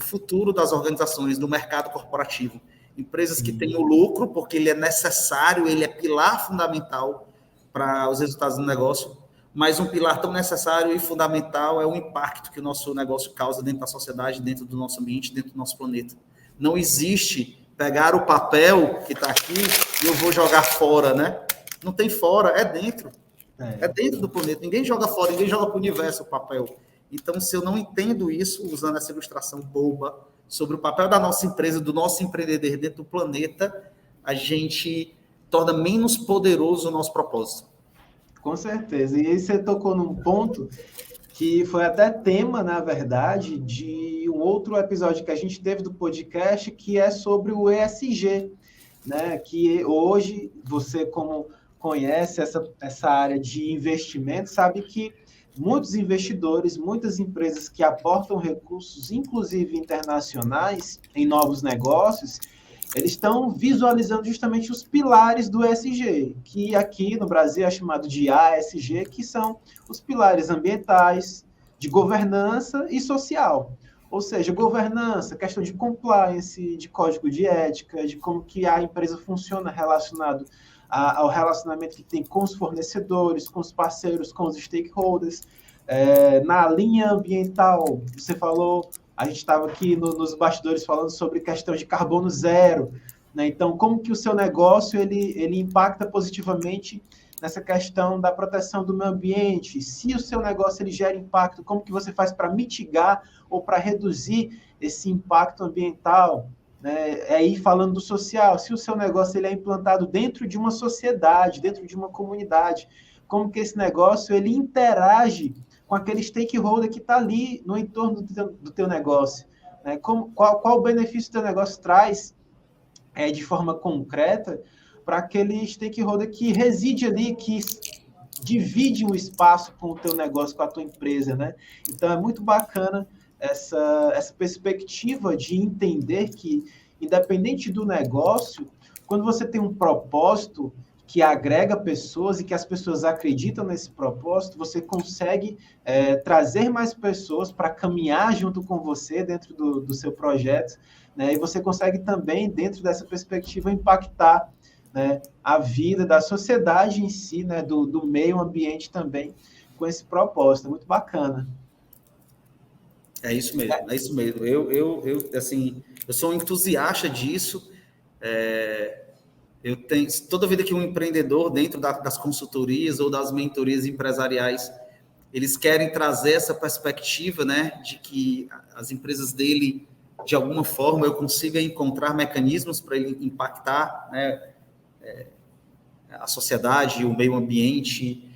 futuro das organizações, do mercado corporativo. Empresas que têm o lucro, porque ele é necessário, ele é pilar fundamental para os resultados do negócio, mas um pilar tão necessário e fundamental é o impacto que o nosso negócio causa dentro da sociedade, dentro do nosso ambiente, dentro do nosso planeta. Não existe pegar o papel que está aqui e eu vou jogar fora, né? Não tem fora, é dentro. É dentro do planeta. Ninguém joga fora, ninguém joga para o universo o papel. Então, se eu não entendo isso, usando essa ilustração boba, sobre o papel da nossa empresa, do nosso empreendedor dentro do planeta, a gente torna menos poderoso o nosso propósito. Com certeza. E aí você tocou num ponto que foi até tema, na verdade, de um outro episódio que a gente teve do podcast, que é sobre o ESG, né? Que hoje, você como conhece essa área de investimento, sabe que muitos investidores, muitas empresas que aportam recursos, inclusive internacionais, em novos negócios, eles estão visualizando justamente os pilares do ESG, que aqui no Brasil é chamado de ASG, que são os pilares ambientais, de governança e social. Ou seja, governança, questão de compliance, de código de ética, de como que a empresa funciona relacionado ao relacionamento que tem com os fornecedores, com os parceiros, com os stakeholders. Na linha ambiental, você falou, a gente estava aqui nos bastidores falando sobre questão de carbono zero, né? Então, como que o seu negócio ele impacta positivamente nessa questão da proteção do meio ambiente? Se o seu negócio ele gera impacto, como que você faz para mitigar ou para reduzir esse impacto ambiental? Aí falando do social, se o seu negócio ele é implantado dentro de uma sociedade, dentro de uma comunidade, como que esse negócio ele interage com aquele stakeholder que está ali no entorno do teu negócio, né? Qual o benefício que o teu negócio traz de forma concreta para aquele stakeholder que reside ali, que divide um espaço com o teu negócio, com a tua empresa, né? Então, é muito bacana essa perspectiva de entender que, independente do negócio, quando você tem um propósito que agrega pessoas e que as pessoas acreditam nesse propósito, você consegue trazer mais pessoas para caminhar junto com você dentro do seu projeto, né? E você consegue também, dentro dessa perspectiva, impactar, né, a vida da sociedade em si, né, do meio ambiente também, com esse propósito. É muito bacana. É isso mesmo, é isso mesmo. Assim, eu sou um entusiasta disso. Eu tenho, toda vida que um empreendedor, dentro das consultorias ou das mentorias empresariais, eles querem trazer essa perspectiva, né, de que as empresas dele, de alguma forma, eu consiga encontrar mecanismos para ele impactar, né, a sociedade, o meio ambiente.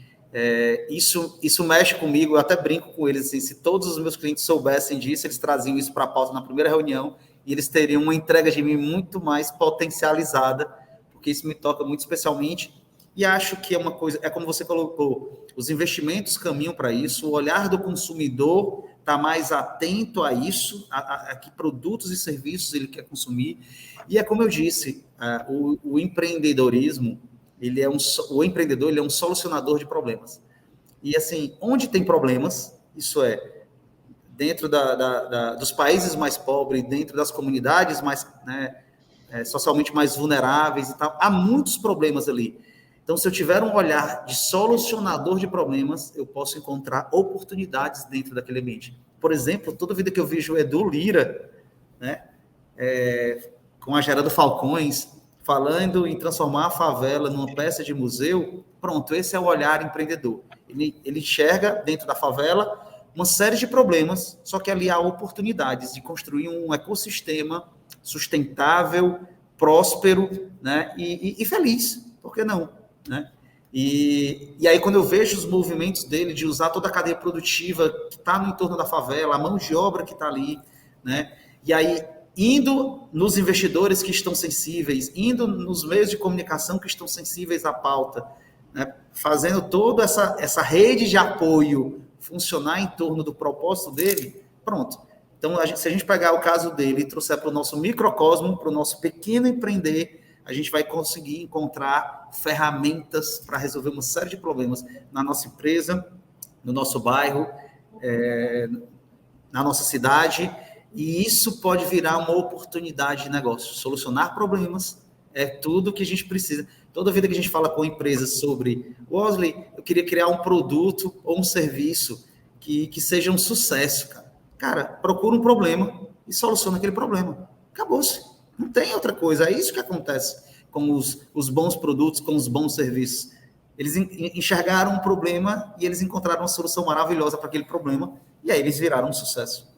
Isso mexe comigo, eu até brinco com eles, assim, se todos os meus clientes soubessem disso, eles traziam isso para a pauta na primeira reunião e eles teriam uma entrega de mim muito mais potencializada, porque isso me toca muito especialmente, e acho que é uma coisa, é como você colocou, os investimentos caminham para isso, o olhar do consumidor está mais atento a isso, a que produtos e serviços ele quer consumir, e é como eu disse, o empreendedorismo, o empreendedor ele é um solucionador de problemas. E assim, onde tem problemas, isso é, dentro dos países mais pobres, dentro das comunidades mais, né, socialmente mais vulneráveis e tal, há muitos problemas ali. Então, se eu tiver um olhar de solucionador de problemas, eu posso encontrar oportunidades dentro daquele ambiente. Por exemplo, toda vida que eu vejo o Edu Lira, né, com a Geraldo Falcões, falando em transformar a favela numa peça de museu, pronto, esse é o olhar empreendedor. Ele enxerga dentro da favela uma série de problemas, só que ali há oportunidades de construir um ecossistema sustentável, próspero, né, e feliz, por que não? Né? E aí, quando eu vejo os movimentos dele de usar toda a cadeia produtiva que está no entorno da favela, a mão de obra que está ali, né? E aí, indo nos investidores que estão sensíveis, indo nos meios de comunicação que estão sensíveis à pauta, né? Fazendo toda essa rede de apoio funcionar em torno do propósito dele, pronto. Então, se a gente pegar o caso dele e trouxer para o nosso microcosmo, para o nosso pequeno empreender, a gente vai conseguir encontrar ferramentas para resolver uma série de problemas na nossa empresa, no nosso bairro, na nossa cidade, e isso pode virar uma oportunidade de negócio. Solucionar problemas é tudo que a gente precisa. Toda vida que a gente fala com empresas sobre, Wesley, eu queria criar um produto ou um serviço que seja um sucesso, cara. Cara, procura um problema e soluciona aquele problema. Acabou-se. Não tem outra coisa. É isso que acontece com os bons produtos, com os bons serviços. Eles enxergaram um problema e eles encontraram uma solução maravilhosa para aquele problema e aí eles viraram um sucesso.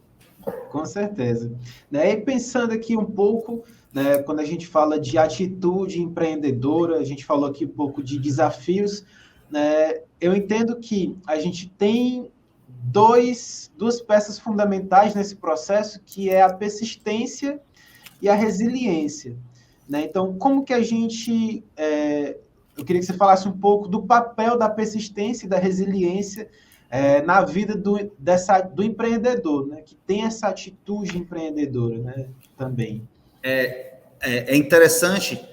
Com certeza. Né? E pensando aqui um pouco, né, quando a gente fala de atitude empreendedora, a gente falou aqui um pouco de desafios, né, eu entendo que a gente tem duas peças fundamentais nesse processo, que é a persistência e a resiliência. Né? Então, como que a gente... eu queria que você falasse um pouco do papel da persistência e da resiliência na vida do empreendedor, né? Que tem essa atitude empreendedora, né? Também. É interessante,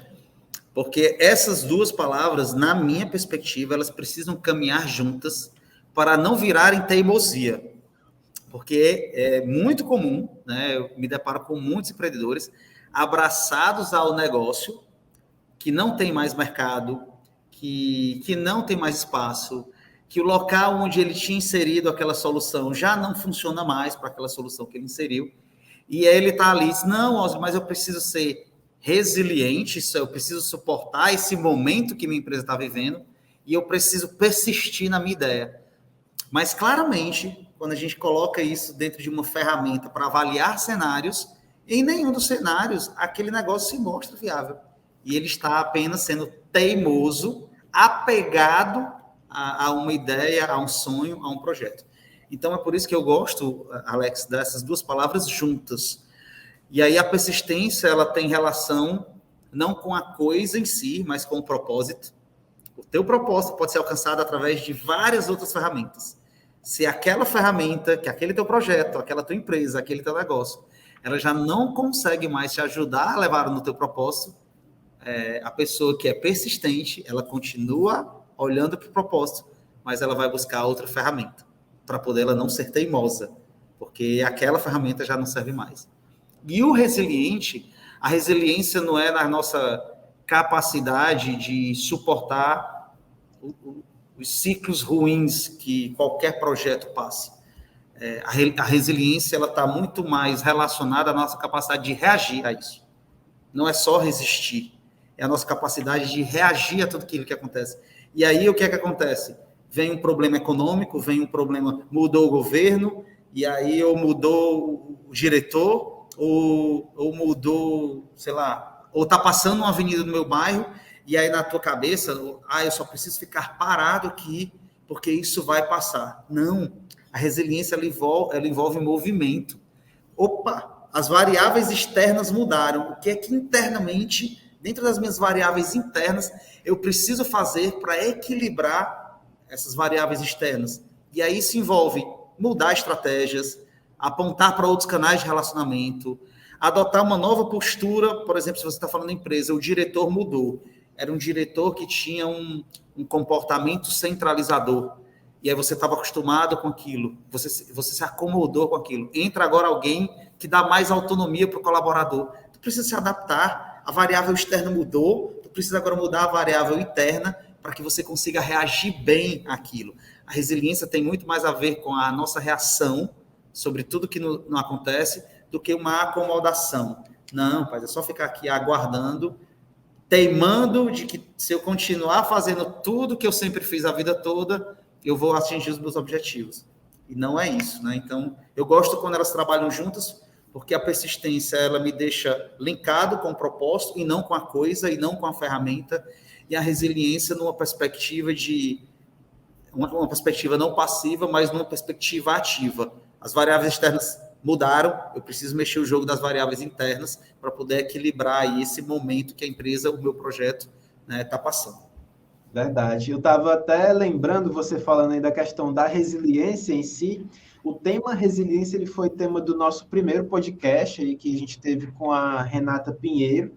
porque essas duas palavras, na minha perspectiva, elas precisam caminhar juntas para não virarem teimosia. Porque é muito comum, né? Eu me deparo com muitos empreendedores abraçados ao negócio, que não tem mais mercado, que não tem mais espaço, que o local onde ele tinha inserido aquela solução já não funciona mais para aquela solução que ele inseriu, e aí ele está ali e diz, não, Oscar, mas eu preciso ser resiliente, eu preciso suportar esse momento que minha empresa está vivendo, e eu preciso persistir na minha ideia. Mas, claramente, quando a gente coloca isso dentro de uma ferramenta para avaliar cenários, em nenhum dos cenários aquele negócio se mostra viável. E ele está apenas sendo teimoso, apegado a uma ideia, a um sonho, a um projeto. Então, é por isso que eu gosto, Alex, dessas duas palavras juntas. E aí a persistência, ela tem relação não com a coisa em si, mas com o propósito. O teu propósito pode ser alcançado através de várias outras ferramentas. Se aquela ferramenta, que aquele teu projeto, aquela tua empresa, aquele teu negócio, ela já não consegue mais te ajudar a levar no teu propósito, a pessoa que é persistente, ela continua olhando para o propósito, mas ela vai buscar outra ferramenta, para poder ela não ser teimosa, porque aquela ferramenta já não serve mais. E o resiliente, a resiliência não é na nossa capacidade de suportar os ciclos ruins que qualquer projeto passe. A resiliência ela está muito mais relacionada à nossa capacidade de reagir a isso. Não é só resistir, é a nossa capacidade de reagir a tudo aquilo que acontece. E aí o que é que acontece? Vem um problema econômico, vem um problema, mudou o governo, e aí ou mudou o diretor, ou mudou, sei lá, ou está passando uma avenida no meu bairro, e aí na tua cabeça, eu só preciso ficar parado aqui, porque isso vai passar. Não, a resiliência ela envolve movimento. Opa, as variáveis externas mudaram. O que é que internamente, dentro das minhas variáveis internas, eu preciso fazer para equilibrar essas variáveis externas? E aí isso envolve mudar estratégias, apontar para outros canais de relacionamento, adotar uma nova postura. Por exemplo, se você está falando da empresa, o diretor mudou. Era um diretor que tinha um comportamento centralizador. E aí você estava acostumado com aquilo, você se acomodou com aquilo. Entra agora alguém que dá mais autonomia para o colaborador. Tu precisa se adaptar, a variável externa mudou, tu precisa agora mudar a variável interna para que você consiga reagir bem àquilo. A resiliência tem muito mais a ver com a nossa reação sobre tudo que não acontece do que uma acomodação. Não, pai, é só ficar aqui aguardando, teimando de que se eu continuar fazendo tudo que eu sempre fiz a vida toda, eu vou atingir os meus objetivos. E não é isso, né? Então, eu gosto quando elas trabalham juntas, porque a persistência, ela me deixa linkado com o propósito e não com a coisa, e não com a ferramenta, e a resiliência numa perspectiva uma perspectiva não passiva, mas numa perspectiva ativa. As variáveis externas mudaram, eu preciso mexer o jogo das variáveis internas para poder equilibrar aí esse momento que a empresa, o meu projeto, está passando. Verdade. Eu estava até lembrando, você falando aí da questão da resiliência em si. O tema resiliência, ele foi tema do nosso primeiro podcast aí, que a gente teve com a Renata Pinheiro,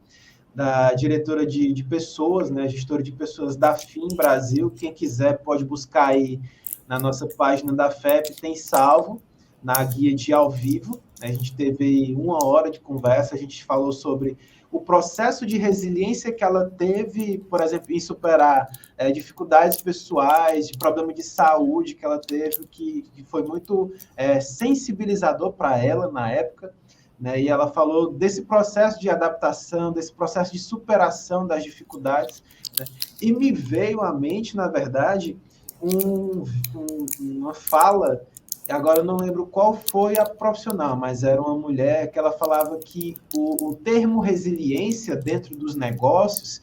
da diretora de pessoas, né, gestora de pessoas da FIM Brasil. Quem quiser pode buscar aí na nossa página da FEP, tem salvo na guia de ao vivo. A gente teve 1 hora de conversa, a gente falou sobre o processo de resiliência que ela teve, por exemplo, em superar dificuldades pessoais, de problema de saúde que ela teve, que foi muito sensibilizador para ela na época, né? E ela falou desse processo de adaptação, desse processo de superação das dificuldades, né? E me veio à mente, na verdade, uma fala. Agora eu não lembro qual foi a profissional, mas era uma mulher que ela falava que o termo resiliência dentro dos negócios,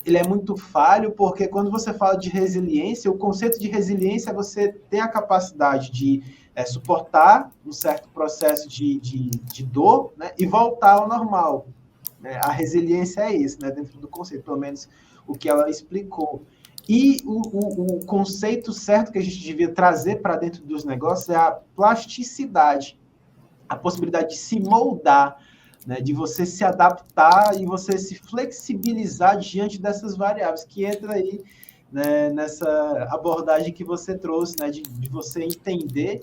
ele é muito falho, porque quando você fala de resiliência, o conceito de resiliência é você ter a capacidade de suportar um certo processo de dor, né, e voltar ao normal. Né? A resiliência é isso, né, dentro do conceito, pelo menos o que ela explicou. E o conceito certo que a gente devia trazer para dentro dos negócios é a plasticidade, a possibilidade de se moldar, né, de você se adaptar e você se flexibilizar diante dessas variáveis, que entra aí, né, nessa abordagem que você trouxe, né, de você entender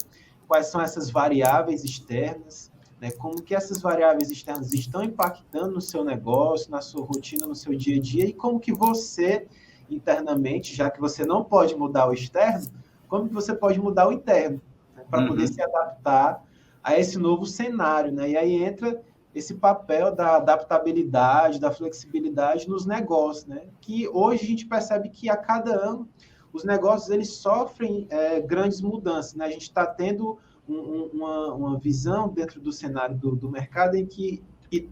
quais são essas variáveis externas, né, como que essas variáveis externas estão impactando no seu negócio, na sua rotina, no seu dia a dia, e como que você internamente, já que você não pode mudar o externo, como que você pode mudar o interno, né, para poder se adaptar a esse novo cenário, né? E aí entra esse papel da adaptabilidade, da flexibilidade nos negócios, né? Que hoje a gente percebe que a cada ano os negócios eles sofrem grandes mudanças, né? A gente está tendo uma visão dentro do cenário do mercado em que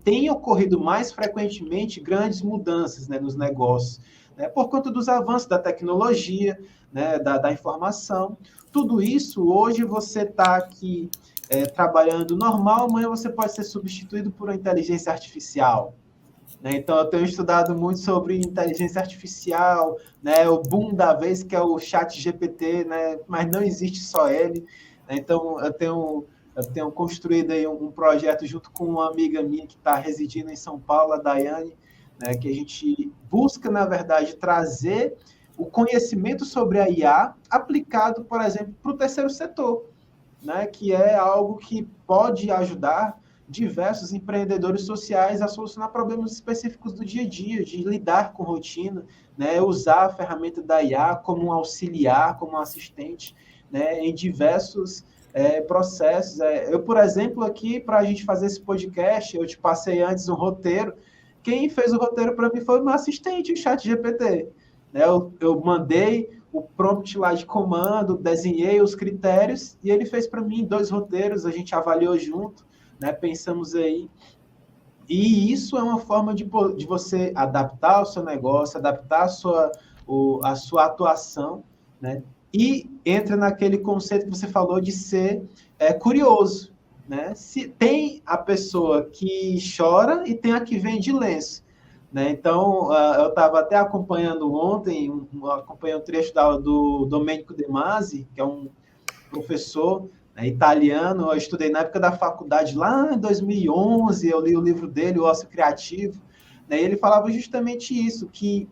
tem ocorrido mais frequentemente grandes mudanças, né, nos negócios, né, por conta dos avanços da tecnologia, né, da informação. Tudo isso, hoje você está aqui trabalhando normal, amanhã você pode ser substituído por uma inteligência artificial. Né? Então, eu tenho estudado muito sobre inteligência artificial, né, o boom da vez, que é o ChatGPT, né, mas não existe só ele. Né? Então, eu tenho construído aí um projeto junto com uma amiga minha que está residindo em São Paulo, a Daiane, né, que a gente busca, na verdade, trazer o conhecimento sobre a IA aplicado, por exemplo, para o terceiro setor, né, que é algo que pode ajudar diversos empreendedores sociais a solucionar problemas específicos do dia a dia, de lidar com rotina, né, usar a ferramenta da IA como um auxiliar, como um assistente, né, em diversos processos. Eu, por exemplo, aqui, para a gente fazer esse podcast, eu te passei antes um roteiro. Quem fez o roteiro para mim foi o meu assistente, o ChatGPT. Né? Eu mandei o prompt lá de comando, desenhei os critérios e ele fez para mim 2 roteiros, a gente avaliou junto, né? Pensamos aí. E isso é uma forma de você adaptar o seu negócio, adaptar a sua atuação, né? E entra naquele conceito que você falou de ser curioso, né? Se tem a pessoa que chora e tem a que vende lenço, né? Então, eu estava até acompanhando ontem, acompanhei um trecho da aula do Domenico De Masi, que é um professor, né, italiano. Eu estudei na época da faculdade, lá em 2011, eu li o livro dele, O Ócio Criativo, né, e ele falava justamente isso, que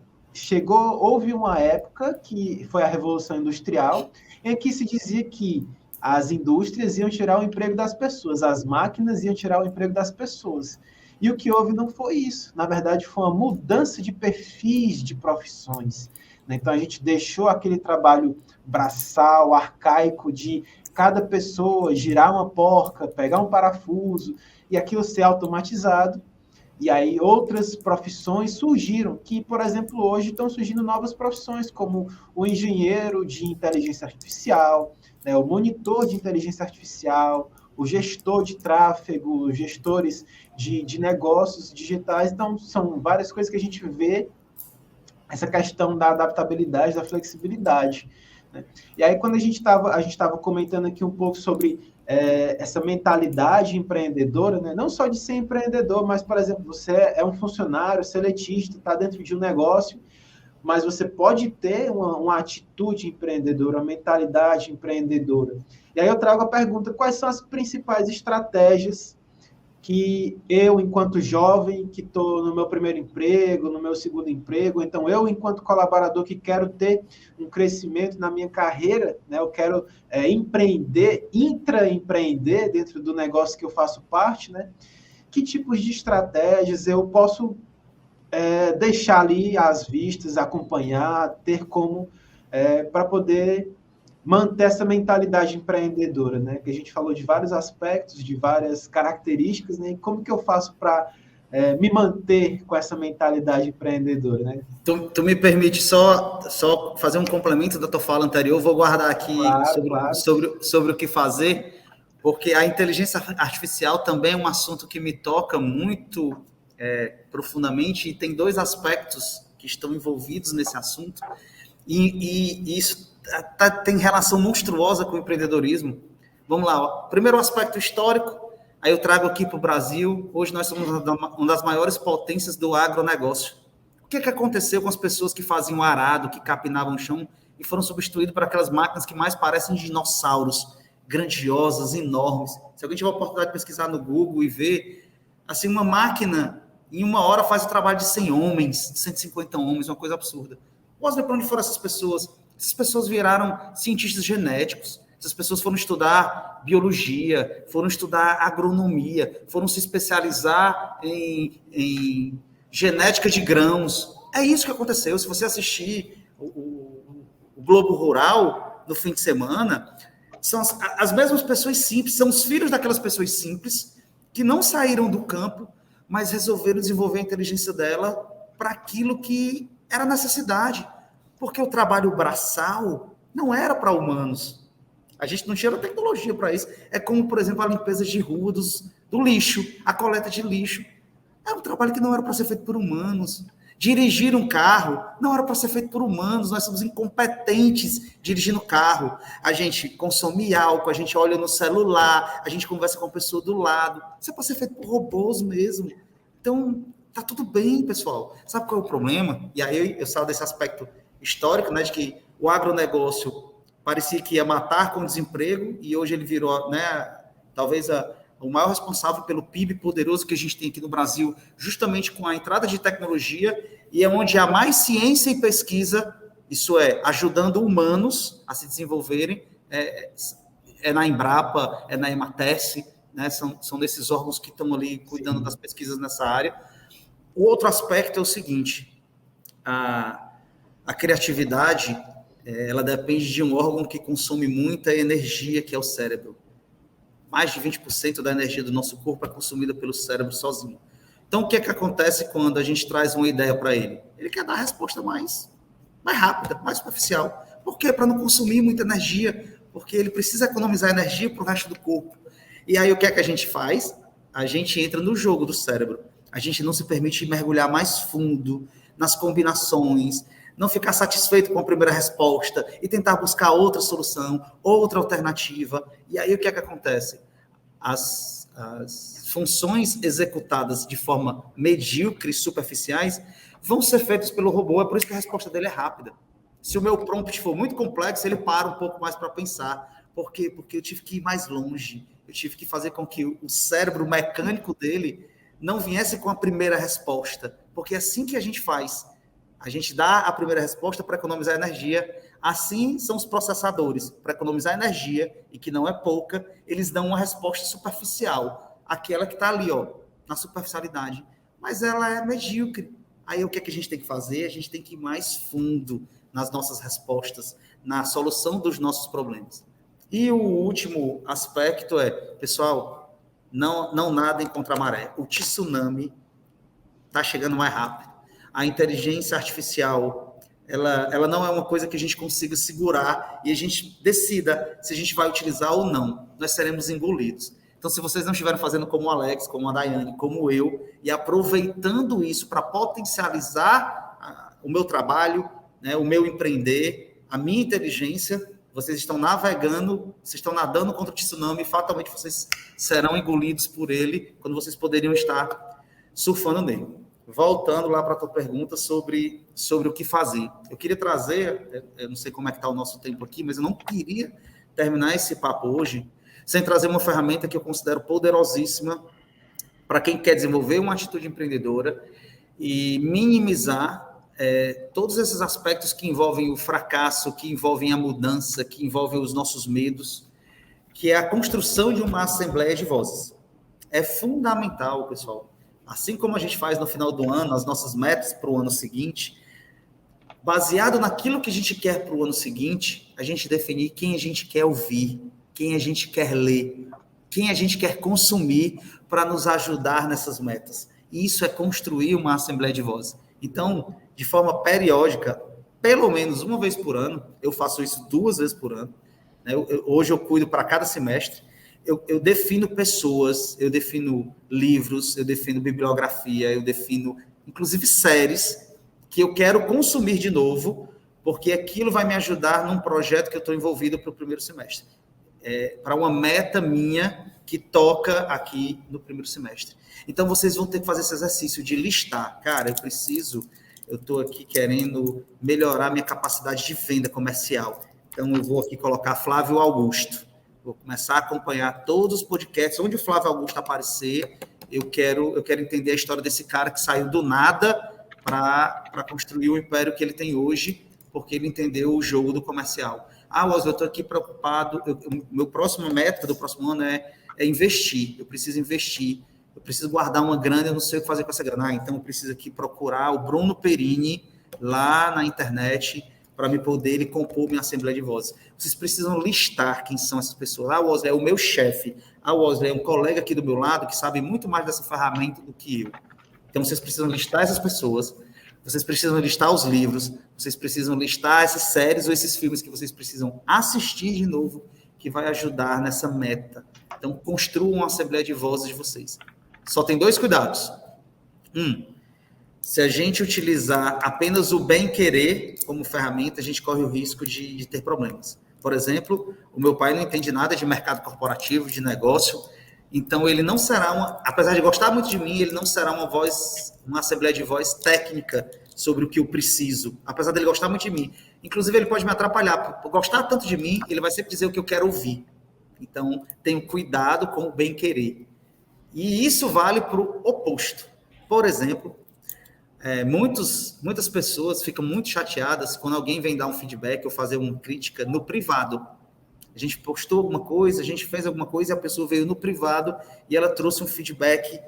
houve uma época, que foi a Revolução Industrial, em que se dizia que as indústrias iam tirar o emprego das pessoas, as máquinas iam tirar o emprego das pessoas. E o que houve não foi isso. Na verdade, foi uma mudança de perfis de profissões. né? Então, a gente deixou aquele trabalho braçal, arcaico, de cada pessoa girar uma porca, pegar um parafuso, e aquilo ser automatizado. E aí outras profissões surgiram, que, por exemplo, hoje estão surgindo novas profissões, como o engenheiro de inteligência artificial, né, o monitor de inteligência artificial, o gestor de tráfego, os gestores de negócios digitais. Então, são várias coisas que a gente vê essa questão da adaptabilidade, da flexibilidade, né? E aí, quando a gente estava comentando aqui um pouco sobre essa mentalidade empreendedora, né? Não só de ser empreendedor, mas, por exemplo, você é um funcionário seletista, está dentro de um negócio, mas você pode ter uma atitude empreendedora, uma mentalidade empreendedora. E aí eu trago a pergunta: quais são as principais estratégias que eu, enquanto jovem, que estou no meu primeiro emprego, no meu segundo emprego, então eu, enquanto colaborador que quero ter um crescimento na minha carreira, né, eu quero empreender, intraempreender dentro do negócio que eu faço parte, né, que tipos de estratégias eu posso deixar ali às vistas, acompanhar, ter como para poder manter essa mentalidade empreendedora, né? Que a gente falou de vários aspectos, de várias características, né? E como que eu faço para me manter com essa mentalidade empreendedora, né? Tu me permite só fazer um complemento da tua fala anterior, vou guardar aqui Claro. sobre o que fazer, porque a inteligência artificial também é um assunto que me toca muito profundamente, e tem dois aspectos que estão envolvidos nesse assunto, e isso tem relação monstruosa com o empreendedorismo. Vamos lá, ó. Primeiro o aspecto histórico, aí eu trago aqui para o Brasil. Hoje nós somos uma das maiores potências do agronegócio. O que aconteceu com as pessoas que faziam arado, que capinavam o chão, e foram substituídos por aquelas máquinas que mais parecem dinossauros, grandiosas, enormes? Se alguém tiver a oportunidade de pesquisar no Google e ver, assim, uma máquina, em 1 hora, faz o trabalho de 100 homens, de 150 homens, uma coisa absurda. Mostra para onde foram essas pessoas. Essas pessoas viraram cientistas genéticos, essas pessoas foram estudar biologia, foram estudar agronomia, foram se especializar em genética de grãos. É isso que aconteceu. Se você assistir o Globo Rural no fim de semana, são as mesmas pessoas simples, são os filhos daquelas pessoas simples que não saíram do campo, mas resolveram desenvolver a inteligência dela para aquilo que era necessidade. Porque o trabalho braçal não era para humanos. A gente não tinha tecnologia para isso. É como, por exemplo, a limpeza de rua do lixo, a coleta de lixo. Era um trabalho que não era para ser feito por humanos. Dirigir um carro não era para ser feito por humanos. Nós somos incompetentes dirigindo carro. A gente consome álcool, a gente olha no celular, a gente conversa com a pessoa do lado. Isso é para ser feito por robôs mesmo. Então, tá tudo bem, pessoal. Sabe qual é o problema? E aí eu saio desse aspecto histórico, né, de que o agronegócio parecia que ia matar com o desemprego, e hoje ele virou, né, talvez o maior responsável pelo PIB poderoso que a gente tem aqui no Brasil, justamente com a entrada de tecnologia, e é onde há mais ciência e pesquisa, isso é, ajudando humanos a se desenvolverem, é na Embrapa, é na Ematerce, né, são desses órgãos que estão ali cuidando das pesquisas nessa área. O outro aspecto é o seguinte: a criatividade, ela depende de um órgão que consome muita energia, que é o cérebro. Mais de 20% da energia do nosso corpo é consumida pelo cérebro sozinho. Então, o que acontece quando a gente traz uma ideia para ele? Ele quer dar a resposta mais rápida, mais superficial. Por quê? Para não consumir muita energia, porque ele precisa economizar energia para o resto do corpo. E aí, o que a gente faz? A gente entra no jogo do cérebro. A gente não se permite mergulhar mais fundo nas combinações, não ficar satisfeito com a primeira resposta e tentar buscar outra solução, outra alternativa. E aí o que acontece? As funções executadas de forma medíocre, superficiais, vão ser feitas pelo robô. É por isso que a resposta dele é rápida. Se o meu prompt for muito complexo, ele para um pouco mais para pensar. Por quê? Porque eu tive que ir mais longe. Eu tive que fazer com que o cérebro mecânico dele não viesse com a primeira resposta. Porque é assim que a gente faz. A gente dá a primeira resposta para economizar energia. Assim são os processadores. Para economizar energia, e que não é pouca, eles dão uma resposta superficial. Aquela que está ali, ó, na superficialidade. Mas ela é medíocre. Aí o que a gente tem que fazer? A gente tem que ir mais fundo. nas nossas respostas, na solução dos nossos problemas. E o último aspecto é, pessoal, não nadem contra a maré. O tsunami está chegando mais rápido. A inteligência artificial, ela não é uma coisa que a gente consiga segurar e a gente decida se a gente vai utilizar ou não. Nós seremos engolidos. Então, se vocês não estiverem fazendo como o Alex, como a Daiane, como eu, e aproveitando isso para potencializar o meu trabalho, né, o meu empreender, a minha inteligência, vocês estão navegando, vocês estão nadando contra o tsunami, e fatalmente vocês serão engolidos por ele, quando vocês poderiam estar surfando nele. Voltando lá para a tua pergunta sobre o que fazer. Eu queria trazer, eu não sei como é que está o nosso tempo aqui, mas eu não queria terminar esse papo hoje sem trazer uma ferramenta que eu considero poderosíssima para quem quer desenvolver uma atitude empreendedora e minimizar todos esses aspectos que envolvem o fracasso, que envolvem a mudança, que envolvem os nossos medos, que é a construção de uma assembleia de vozes. É fundamental, pessoal. Assim como a gente faz no final do ano, as nossas metas para o ano seguinte, baseado naquilo que a gente quer para o ano seguinte, a gente definir quem a gente quer ouvir, quem a gente quer ler, quem a gente quer consumir para nos ajudar nessas metas. E isso é construir uma assembleia de vozes. Então, de forma periódica, pelo menos uma vez por ano, eu faço isso 2 vezes por ano, né? Hoje eu cuido para cada semestre, eu defino pessoas, eu defino livros, eu defino bibliografia, eu defino, inclusive, séries que eu quero consumir de novo, porque aquilo vai me ajudar num projeto que eu estou envolvido para o primeiro semestre. Para uma meta minha que toca aqui no primeiro semestre. Então, vocês vão ter que fazer esse exercício de listar. Cara, eu estou aqui querendo melhorar minha capacidade de venda comercial. Então, eu vou aqui colocar Flávio Augusto. Vou começar a acompanhar todos os podcasts. Onde o Flávio Augusto aparecer, eu quero entender a história desse cara que saiu do nada para construir o império que ele tem hoje, porque ele entendeu o jogo do comercial. Wesley, eu estou aqui preocupado. Meu próximo meta do próximo ano é investir. Eu preciso investir. Eu preciso guardar uma grana, eu não sei o que fazer com essa grana. Então, eu preciso aqui procurar o Bruno Perini lá na internet para me poder compor minha assembleia de vozes. Vocês precisam listar quem são essas pessoas. Wesley é o meu chefe. Wesley é um colega aqui do meu lado que sabe muito mais dessa ferramenta do que eu. Então, vocês precisam listar essas pessoas. Vocês precisam listar os livros. Vocês precisam listar essas séries ou esses filmes que vocês precisam assistir de novo, que vai ajudar nessa meta. Então, construam uma assembleia de vozes de vocês. Só tem 2 cuidados. Se a gente utilizar apenas o bem-querer como ferramenta, a gente corre o risco de ter problemas. Por exemplo, o meu pai não entende nada de mercado corporativo, de negócio, então ele não será apesar de gostar muito de mim, ele não será uma assembleia de voz técnica sobre o que eu preciso, apesar dele gostar muito de mim. Inclusive, ele pode me atrapalhar, por gostar tanto de mim, ele vai sempre dizer o que eu quero ouvir. Então, tenho cuidado com o bem-querer. E isso vale para o oposto. Por exemplo, muitas pessoas ficam muito chateadas quando alguém vem dar um feedback ou fazer uma crítica no privado. A gente postou alguma coisa, a gente fez alguma coisa e a pessoa veio no privado e ela trouxe um feedback.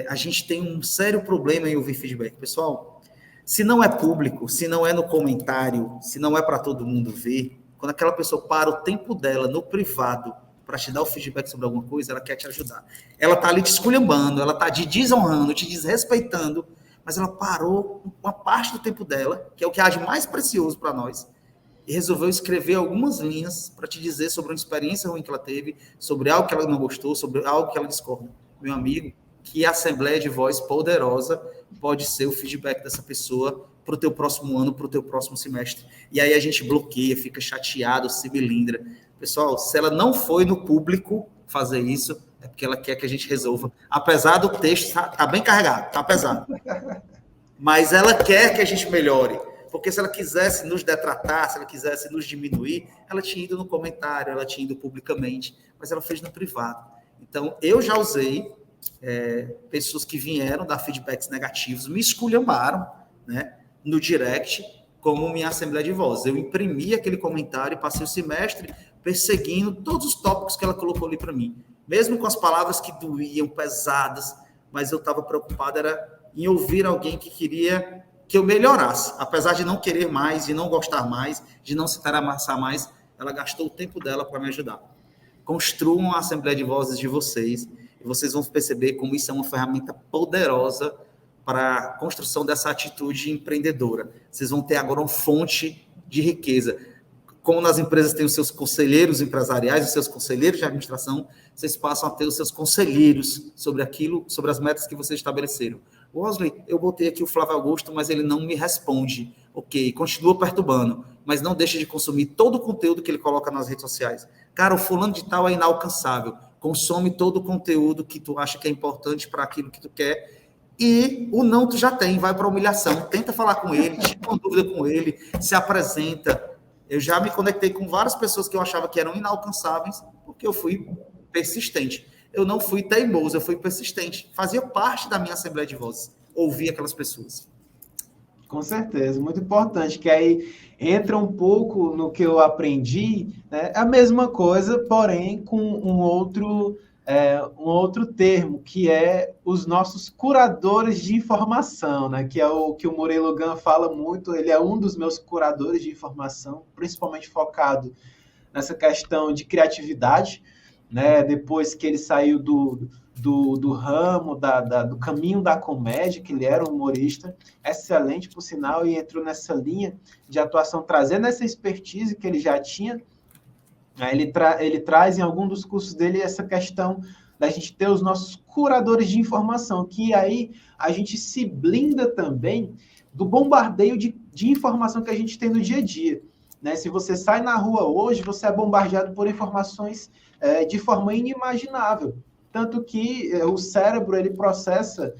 A gente tem um sério problema em ouvir feedback. Pessoal, se não é público, se não é no comentário, se não é para todo mundo ver, quando aquela pessoa para o tempo dela no privado para te dar o feedback sobre alguma coisa, ela quer te ajudar. Ela está ali te esculhambando, ela está te desonrando, te desrespeitando, mas ela parou uma parte do tempo dela, que é o que há de mais precioso para nós, e resolveu escrever algumas linhas para te dizer sobre uma experiência ruim que ela teve, sobre algo que ela não gostou, sobre algo que ela discorda. Meu amigo, que assembleia de voz poderosa pode ser o feedback dessa pessoa para o teu próximo ano, para o teu próximo semestre. E aí a gente bloqueia, fica chateado, se melindra. Pessoal, se ela não foi no público fazer isso, é porque ela quer que a gente resolva. Apesar do texto tá bem carregado, tá pesado. Mas ela quer que a gente melhore. Porque se ela quisesse nos detratar, se ela quisesse nos diminuir, ela tinha ido no comentário, ela tinha ido publicamente, mas ela fez no privado. Então, eu já usei pessoas que vieram dar feedbacks negativos, me esculhambaram, né, no direct, como minha assembleia de voz. Eu imprimi aquele comentário e passei o semestre perseguindo todos os tópicos que ela colocou ali para mim. Mesmo com as palavras que doíam, pesadas, mas eu estava preocupado em ouvir alguém que queria que eu melhorasse. Apesar de não querer mais, de não gostar mais, de não se interessar mais, ela gastou o tempo dela para me ajudar. Construam a Assembleia de Vozes de vocês, e vocês vão perceber como isso é uma ferramenta poderosa para a construção dessa atitude empreendedora. Vocês vão ter agora uma fonte de riqueza. Como nas empresas tem os seus conselheiros empresariais, os seus conselheiros de administração, vocês passam a ter os seus conselheiros sobre aquilo, sobre as metas que vocês estabeleceram. Wesley, eu botei aqui o Flávio Augusto, mas ele não me responde. Ok, continua perturbando, mas não deixa de consumir todo o conteúdo que ele coloca nas redes sociais. Cara, o fulano de tal é inalcançável. Consome todo o conteúdo que tu acha que é importante para aquilo que tu quer. E o não tu já tem, vai para a humilhação. Tenta falar com ele, tira uma dúvida com ele, se apresenta. Eu já me conectei com várias pessoas que eu achava que eram inalcançáveis, porque eu fui persistente. Eu não fui teimoso, eu fui persistente. Fazia parte da minha Assembleia de Vozes, ouvir aquelas pessoas. Com certeza, muito importante, que aí entra um pouco no que eu aprendi, né? A mesma coisa, porém com um outro termo, que é os nossos curadores de informação, né? Que é o que o Murilo Gun fala muito. Ele é um dos meus curadores de informação, principalmente focado nessa questão de criatividade, né? Depois que ele saiu do ramo, do caminho da comédia, que ele era um humorista excelente, por sinal, e entrou nessa linha de atuação, trazendo essa expertise que ele já tinha. Ele traz em algum dos cursos dele essa questão da gente ter os nossos curadores de informação, que aí a gente se blinda também do bombardeio de informação que a gente tem no dia a dia, né? Se você sai na rua hoje, você é bombardeado por informações de forma inimaginável. Tanto que o cérebro, ele processa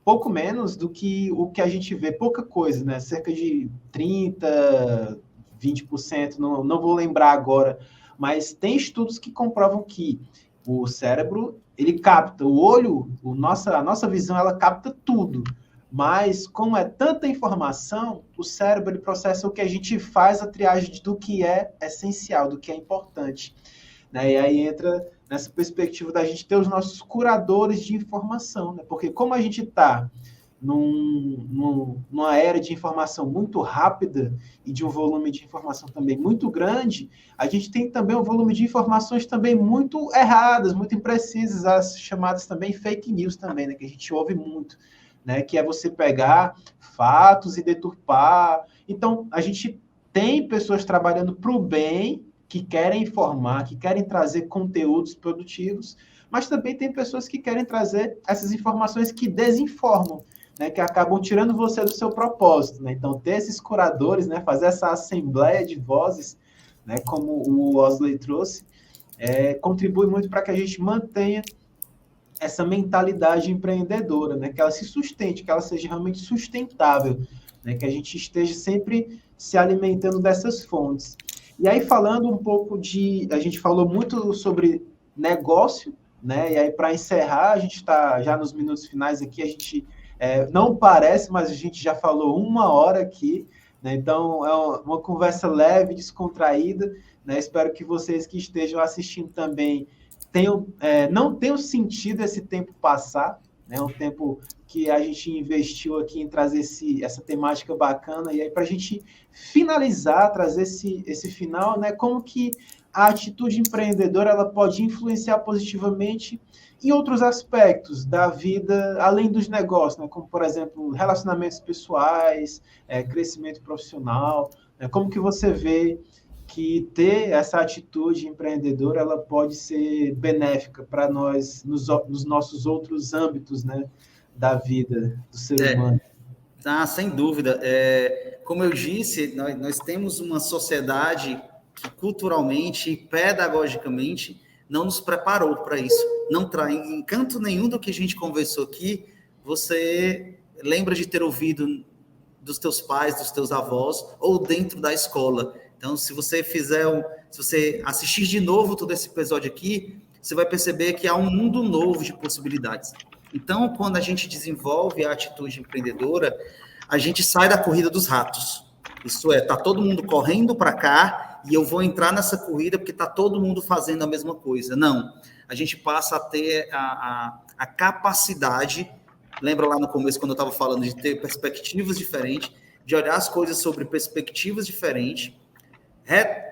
pouco menos do que o que a gente vê, pouca coisa, né? Cerca de 30%, 20%, não vou lembrar agora, mas tem estudos que comprovam que o cérebro, ele capta, o olho, a nossa visão, ela capta tudo, mas como é tanta informação, o cérebro, ele processa o que a gente faz, a triagem do que é essencial, do que é importante, né? E aí entra nessa perspectiva da gente ter os nossos curadores de informação, né? Porque como a gente está numa era de informação muito rápida e de um volume de informação também muito grande, a gente tem também um volume de informações também muito erradas, muito imprecisas, as chamadas também fake news também, né, que a gente ouve muito, né, que é você pegar fatos e deturpar. Então, a gente tem pessoas trabalhando para o bem, que querem informar, que querem trazer conteúdos produtivos, mas também tem pessoas que querem trazer essas informações que desinformam, né, que acabam tirando você do seu propósito, né? Então, ter esses curadores, né, fazer essa assembleia de vozes, né, como o Wesley trouxe, contribui muito para que a gente mantenha essa mentalidade empreendedora, né, que ela se sustente, que ela seja realmente sustentável, né, que a gente esteja sempre se alimentando dessas fontes. E aí, falando um pouco a gente falou muito sobre negócio, né, e aí, para encerrar, a gente está já nos minutos finais aqui, a gente... não parece, mas a gente já falou 1 hora aqui, né? Então é uma conversa leve, descontraída, né? Espero que vocês que estejam assistindo também não tenham sentido esse tempo passar, né? Um tempo que a gente investiu aqui em trazer essa temática bacana, e aí para a gente finalizar, trazer esse final, né? Como que a atitude empreendedora ela pode influenciar positivamente em outros aspectos da vida, além dos negócios, né? Como, por exemplo, relacionamentos pessoais, crescimento profissional, né? Como que você vê que ter essa atitude empreendedora ela pode ser benéfica para nós nos nossos outros âmbitos, né, da vida do ser humano? Sem dúvida. Como eu disse, nós temos uma sociedade que culturalmente e pedagogicamente não nos preparou para isso. Não traz em canto nenhum do que a gente conversou aqui, você lembra de ter ouvido dos teus pais, dos teus avós, ou dentro da escola. Então, se você assistir de novo todo esse episódio aqui, você vai perceber que há um mundo novo de possibilidades. Então, quando a gente desenvolve a atitude empreendedora, a gente sai da corrida dos ratos. Isso está todo mundo correndo para cá e eu vou entrar nessa corrida porque está todo mundo fazendo a mesma coisa. Não, a gente passa a ter a capacidade Lembra lá no começo, quando eu estava falando de ter perspectivas diferentes, de olhar as coisas sobre perspectivas diferentes,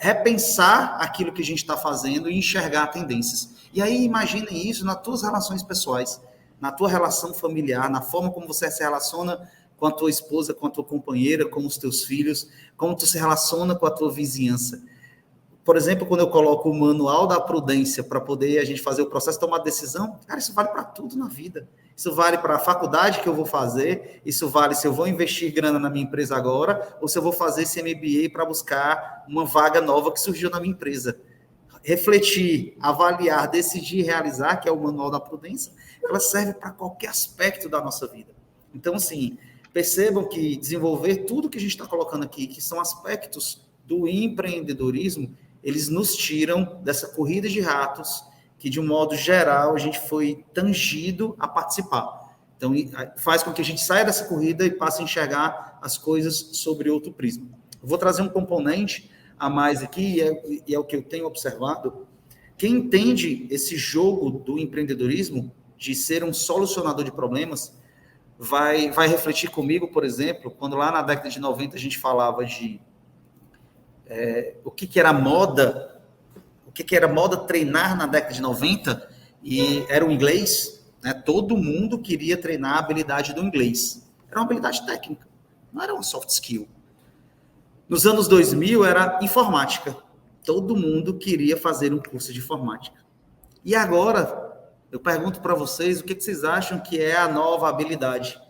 repensar aquilo que a gente está fazendo e enxergar tendências. E aí, imaginem isso nas tuas relações pessoais, na tua relação familiar, na forma como você se relaciona com a tua esposa, com a tua companheira, com os teus filhos, como tu se relaciona com a tua vizinhança. Por exemplo, quando eu coloco o manual da prudência para poder a gente fazer o processo de tomar decisão, cara, isso vale para tudo na vida. Isso vale para a faculdade que eu vou fazer, isso vale se eu vou investir grana na minha empresa agora, ou se eu vou fazer esse MBA para buscar uma vaga nova que surgiu na minha empresa. Refletir, avaliar, decidir, realizar, que é o manual da prudência, ela serve para qualquer aspecto da nossa vida. Então, assim, percebam que desenvolver tudo que a gente está colocando aqui, que são aspectos do empreendedorismo, eles nos tiram dessa corrida de ratos que, de um modo geral, a gente foi tangido a participar. Então, faz com que a gente saia dessa corrida e passe a enxergar as coisas sobre outro prisma. Eu vou trazer um componente a mais aqui, e é o que eu tenho observado. Quem entende esse jogo do empreendedorismo, de ser um solucionador de problemas, vai refletir comigo, por exemplo, quando lá na década de 90 a gente falava de o que era moda, o que era moda treinar na década de 90, e era o inglês, né? Todo mundo queria treinar a habilidade do inglês. Era uma habilidade técnica, não era uma soft skill. Nos anos 2000 era informática. Todo mundo queria fazer um curso de informática. E agora, eu pergunto para vocês, o que vocês acham que é a nova habilidade?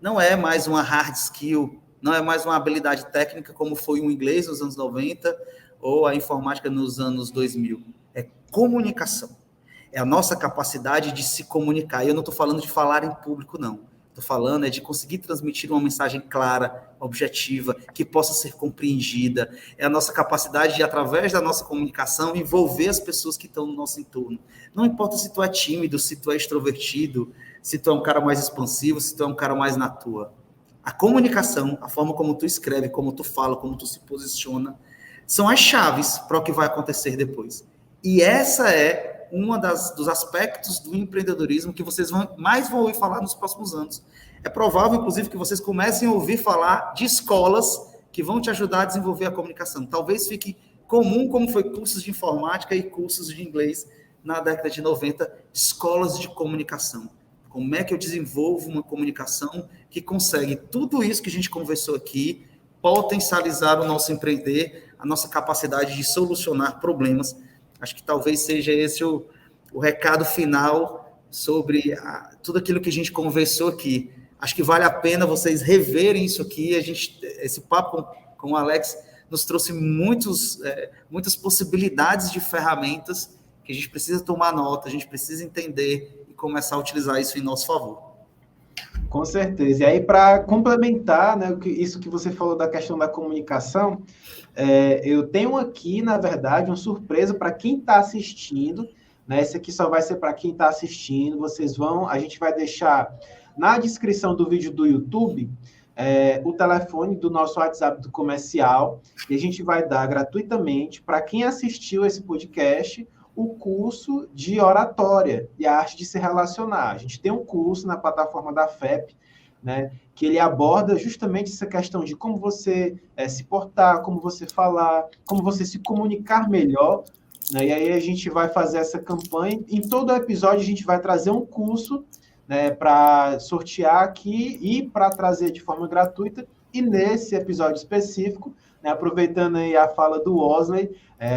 Não é mais uma hard skill, não é mais uma habilidade técnica como foi o inglês nos anos 90 ou a informática nos anos 2000. É comunicação. É a nossa capacidade de se comunicar. E eu não estou falando de falar em público, não. Estou falando de conseguir transmitir uma mensagem clara, objetiva, que possa ser compreendida. É a nossa capacidade de, através da nossa comunicação, envolver as pessoas que estão no nosso entorno. Não importa se tu é tímido, se tu é extrovertido, se tu é um cara mais expansivo, se tu é um cara mais na tua. A comunicação, a forma como tu escreve, como tu fala, como tu se posiciona, são as chaves para o que vai acontecer depois. E essa é uma dos aspectos do empreendedorismo que vocês mais vão ouvir falar nos próximos anos. É provável, inclusive, que vocês comecem a ouvir falar de escolas que vão te ajudar a desenvolver a comunicação. Talvez fique comum, como foi cursos de informática e cursos de inglês na década de 90, escolas de comunicação. Como é que eu desenvolvo uma comunicação que consegue tudo isso que a gente conversou aqui, potencializar o nosso empreender, a nossa capacidade de solucionar problemas. Acho que talvez seja esse o recado final sobre tudo aquilo que a gente conversou aqui. Acho que vale a pena vocês reverem isso aqui. Esse papo com o Alex nos trouxe muitas possibilidades de ferramentas que a gente precisa tomar nota, a gente precisa entender e começar a utilizar isso em nosso favor. Com certeza. E aí, para complementar, né, isso que você falou da questão da comunicação, eu tenho aqui, na verdade, uma surpresa para quem está assistindo, né? Esse aqui só vai ser para quem está assistindo. A gente vai deixar na descrição do vídeo do YouTube o telefone do nosso WhatsApp do comercial, e a gente vai dar gratuitamente para quem assistiu esse podcast o curso de oratória e a arte de se relacionar. A gente tem um curso na plataforma da FEP, né, que ele aborda justamente essa questão de como você se portar, como você falar, como você se comunicar melhor, né, e aí a gente vai fazer essa campanha. Em todo episódio a gente vai trazer um curso, né, para sortear aqui e para trazer de forma gratuita. E nesse episódio específico, né, aproveitando aí a fala do Wesley,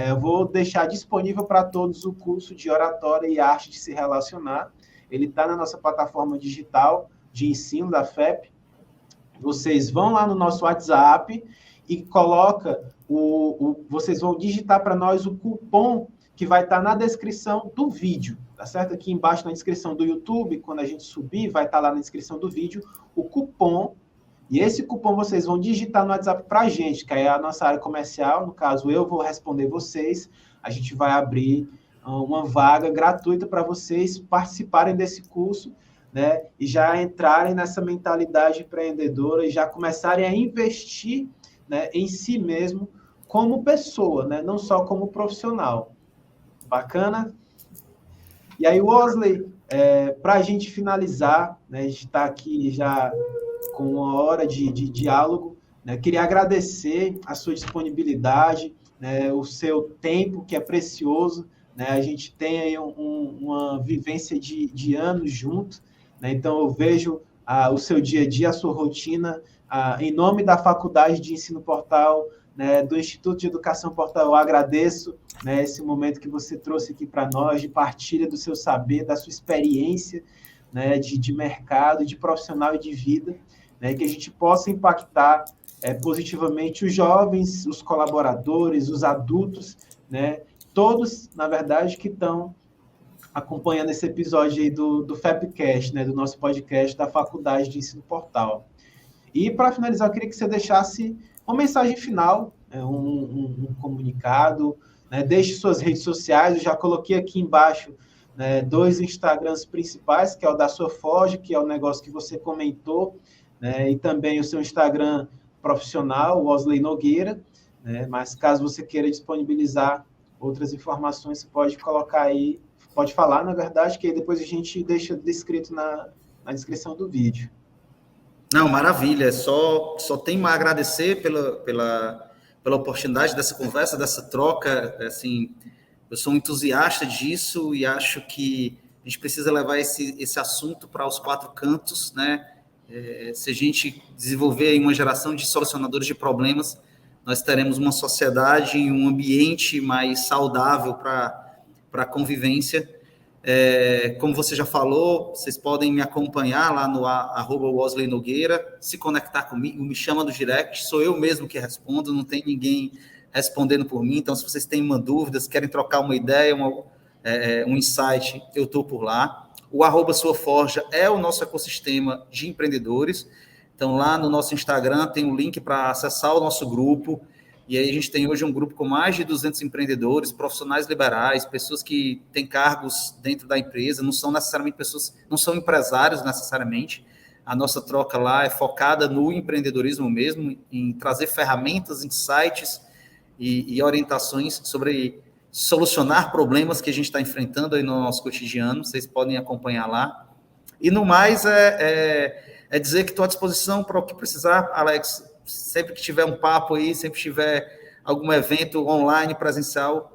eu vou deixar disponível para todos o curso de oratória e arte de se relacionar. Ele está na nossa plataforma digital de ensino da FEP. Vocês vão lá no nosso WhatsApp e vocês vão digitar para nós o cupom que vai estar na descrição do vídeo, tá certo? Aqui embaixo na descrição do YouTube, quando a gente subir, vai estar lá na descrição do vídeo o cupom. E esse cupom vocês vão digitar no WhatsApp para a gente, que é a nossa área comercial. No caso, eu vou responder vocês. A gente vai abrir uma vaga gratuita para vocês participarem desse curso, né? E já entrarem nessa mentalidade empreendedora e já começarem a investir, né, em si mesmo como pessoa, né? Não só como profissional. Bacana? E aí, Wesley, Para a gente finalizar, né, a gente está aqui já com uma hora de diálogo, né, queria agradecer a sua disponibilidade, né, o seu tempo, que é precioso, né, a gente tem aí uma vivência de anos juntos, né, então eu vejo o seu dia a dia, a sua rotina, em nome da Faculdade de Ensino Portal, né, do Instituto de Educação Portal, eu agradeço, né, esse momento que você trouxe aqui para nós, de partilha do seu saber, da sua experiência, né, de mercado, de profissional e de vida, né, que a gente possa impactar positivamente os jovens, os colaboradores, os adultos, né, todos, na verdade, que estão acompanhando esse episódio aí do FAPcast, né, do nosso podcast da Faculdade de Ensino Portal. E, para finalizar, eu queria que você deixasse uma mensagem final, né, um comunicado, né, deixe suas redes sociais, eu já coloquei aqui embaixo, né, 2 Instagrams principais, que é o da sua Forge, que é o negócio que você comentou, né, e também o seu Instagram profissional, Wesley Nogueira, né, mas caso você queira disponibilizar outras informações, você pode colocar aí, pode falar, na verdade, que aí depois a gente deixa descrito na descrição do vídeo. Não, maravilha, só tenho a agradecer pela oportunidade dessa conversa, dessa troca, assim, eu sou um entusiasta disso e acho que a gente precisa levar esse assunto para os 4 cantos, né? Se a gente desenvolver aí uma geração de solucionadores de problemas, nós teremos uma sociedade e um ambiente mais saudável para a convivência. Como você já falou, vocês podem me acompanhar lá no @Wesley Nogueira, se conectar comigo, me chama no direct, sou eu mesmo que respondo, não tem ninguém respondendo por mim, então se vocês têm uma dúvida, se querem trocar uma ideia, um insight, eu estou por lá. O @SuaForja é o nosso ecossistema de empreendedores, então lá no nosso Instagram tem um link para acessar o nosso grupo, e aí a gente tem hoje um grupo com mais de 200 empreendedores, profissionais liberais, pessoas que têm cargos dentro da empresa, não são necessariamente pessoas, não são empresários necessariamente. A nossa troca lá é focada no empreendedorismo mesmo, em trazer ferramentas, insights e orientações sobre solucionar problemas que a gente está enfrentando aí no nosso cotidiano. Vocês podem acompanhar lá. E no mais, dizer que estou à disposição para o que precisar, Alex. Sempre que tiver um papo aí, sempre que tiver algum evento online, presencial,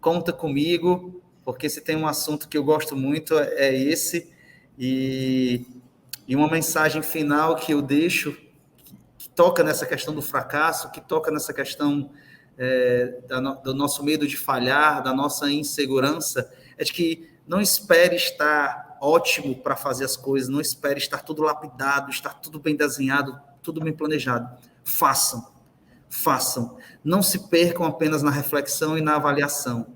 conta comigo, porque se tem um assunto que eu gosto muito, é esse. E uma mensagem final que eu deixo, que toca nessa questão do fracasso, que toca nessa questão do nosso medo de falhar, da nossa insegurança, é de que não espere estar ótimo para fazer as coisas, não espere estar tudo lapidado, estar tudo bem desenhado, tudo bem planejado. Façam. Não se percam apenas na reflexão e na avaliação.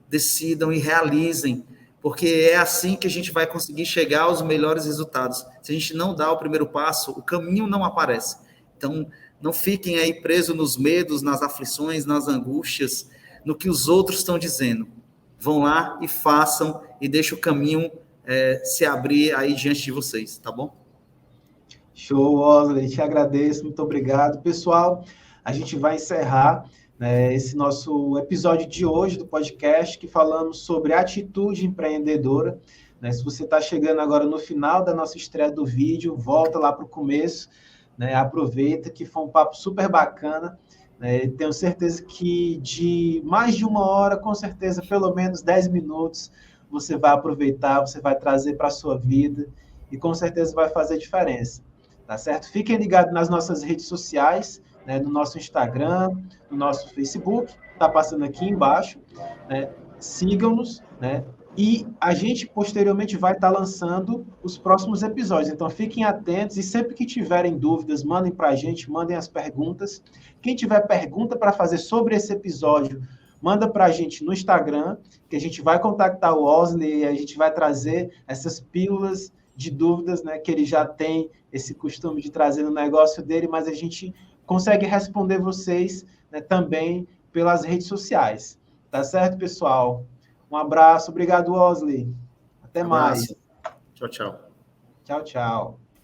Decidam e realizem, porque é assim que a gente vai conseguir chegar aos melhores resultados. Se a gente não dá o primeiro passo, o caminho não aparece. Então, não fiquem aí presos nos medos, nas aflições, nas angústias, no que os outros estão dizendo. Vão lá e façam e deixem o caminho se abrir aí diante de vocês, tá bom? Show, Wesley, te agradeço, muito obrigado. Pessoal, a gente vai encerrar, né, esse nosso episódio de hoje do podcast, que falamos sobre atitude empreendedora. Né? Se você está chegando agora no final da nossa estreia do vídeo, volta lá para o começo, né, aproveita, que foi um papo super bacana. Né? Tenho certeza que de mais de 1 hora, com certeza, pelo menos 10 minutos, você vai aproveitar, você vai trazer para a sua vida e com certeza vai fazer diferença. Tá certo? Fiquem ligados nas nossas redes sociais, né, no nosso Instagram, no nosso Facebook, tá passando aqui embaixo, né? Sigam-nos, né? E a gente posteriormente vai estar lançando os próximos episódios. Então fiquem atentos e sempre que tiverem dúvidas, mandem para a gente, mandem as perguntas. Quem tiver pergunta para fazer sobre esse episódio, manda para a gente no Instagram, que a gente vai contactar o Wesley e a gente vai trazer essas pílulas de dúvidas, né, que ele já tem esse costume de trazer no negócio dele, mas a gente consegue responder vocês, né, também pelas redes sociais. Tá certo, pessoal? Um abraço, obrigado, Wesley. Até mais. Tchau, tchau. Tchau, tchau.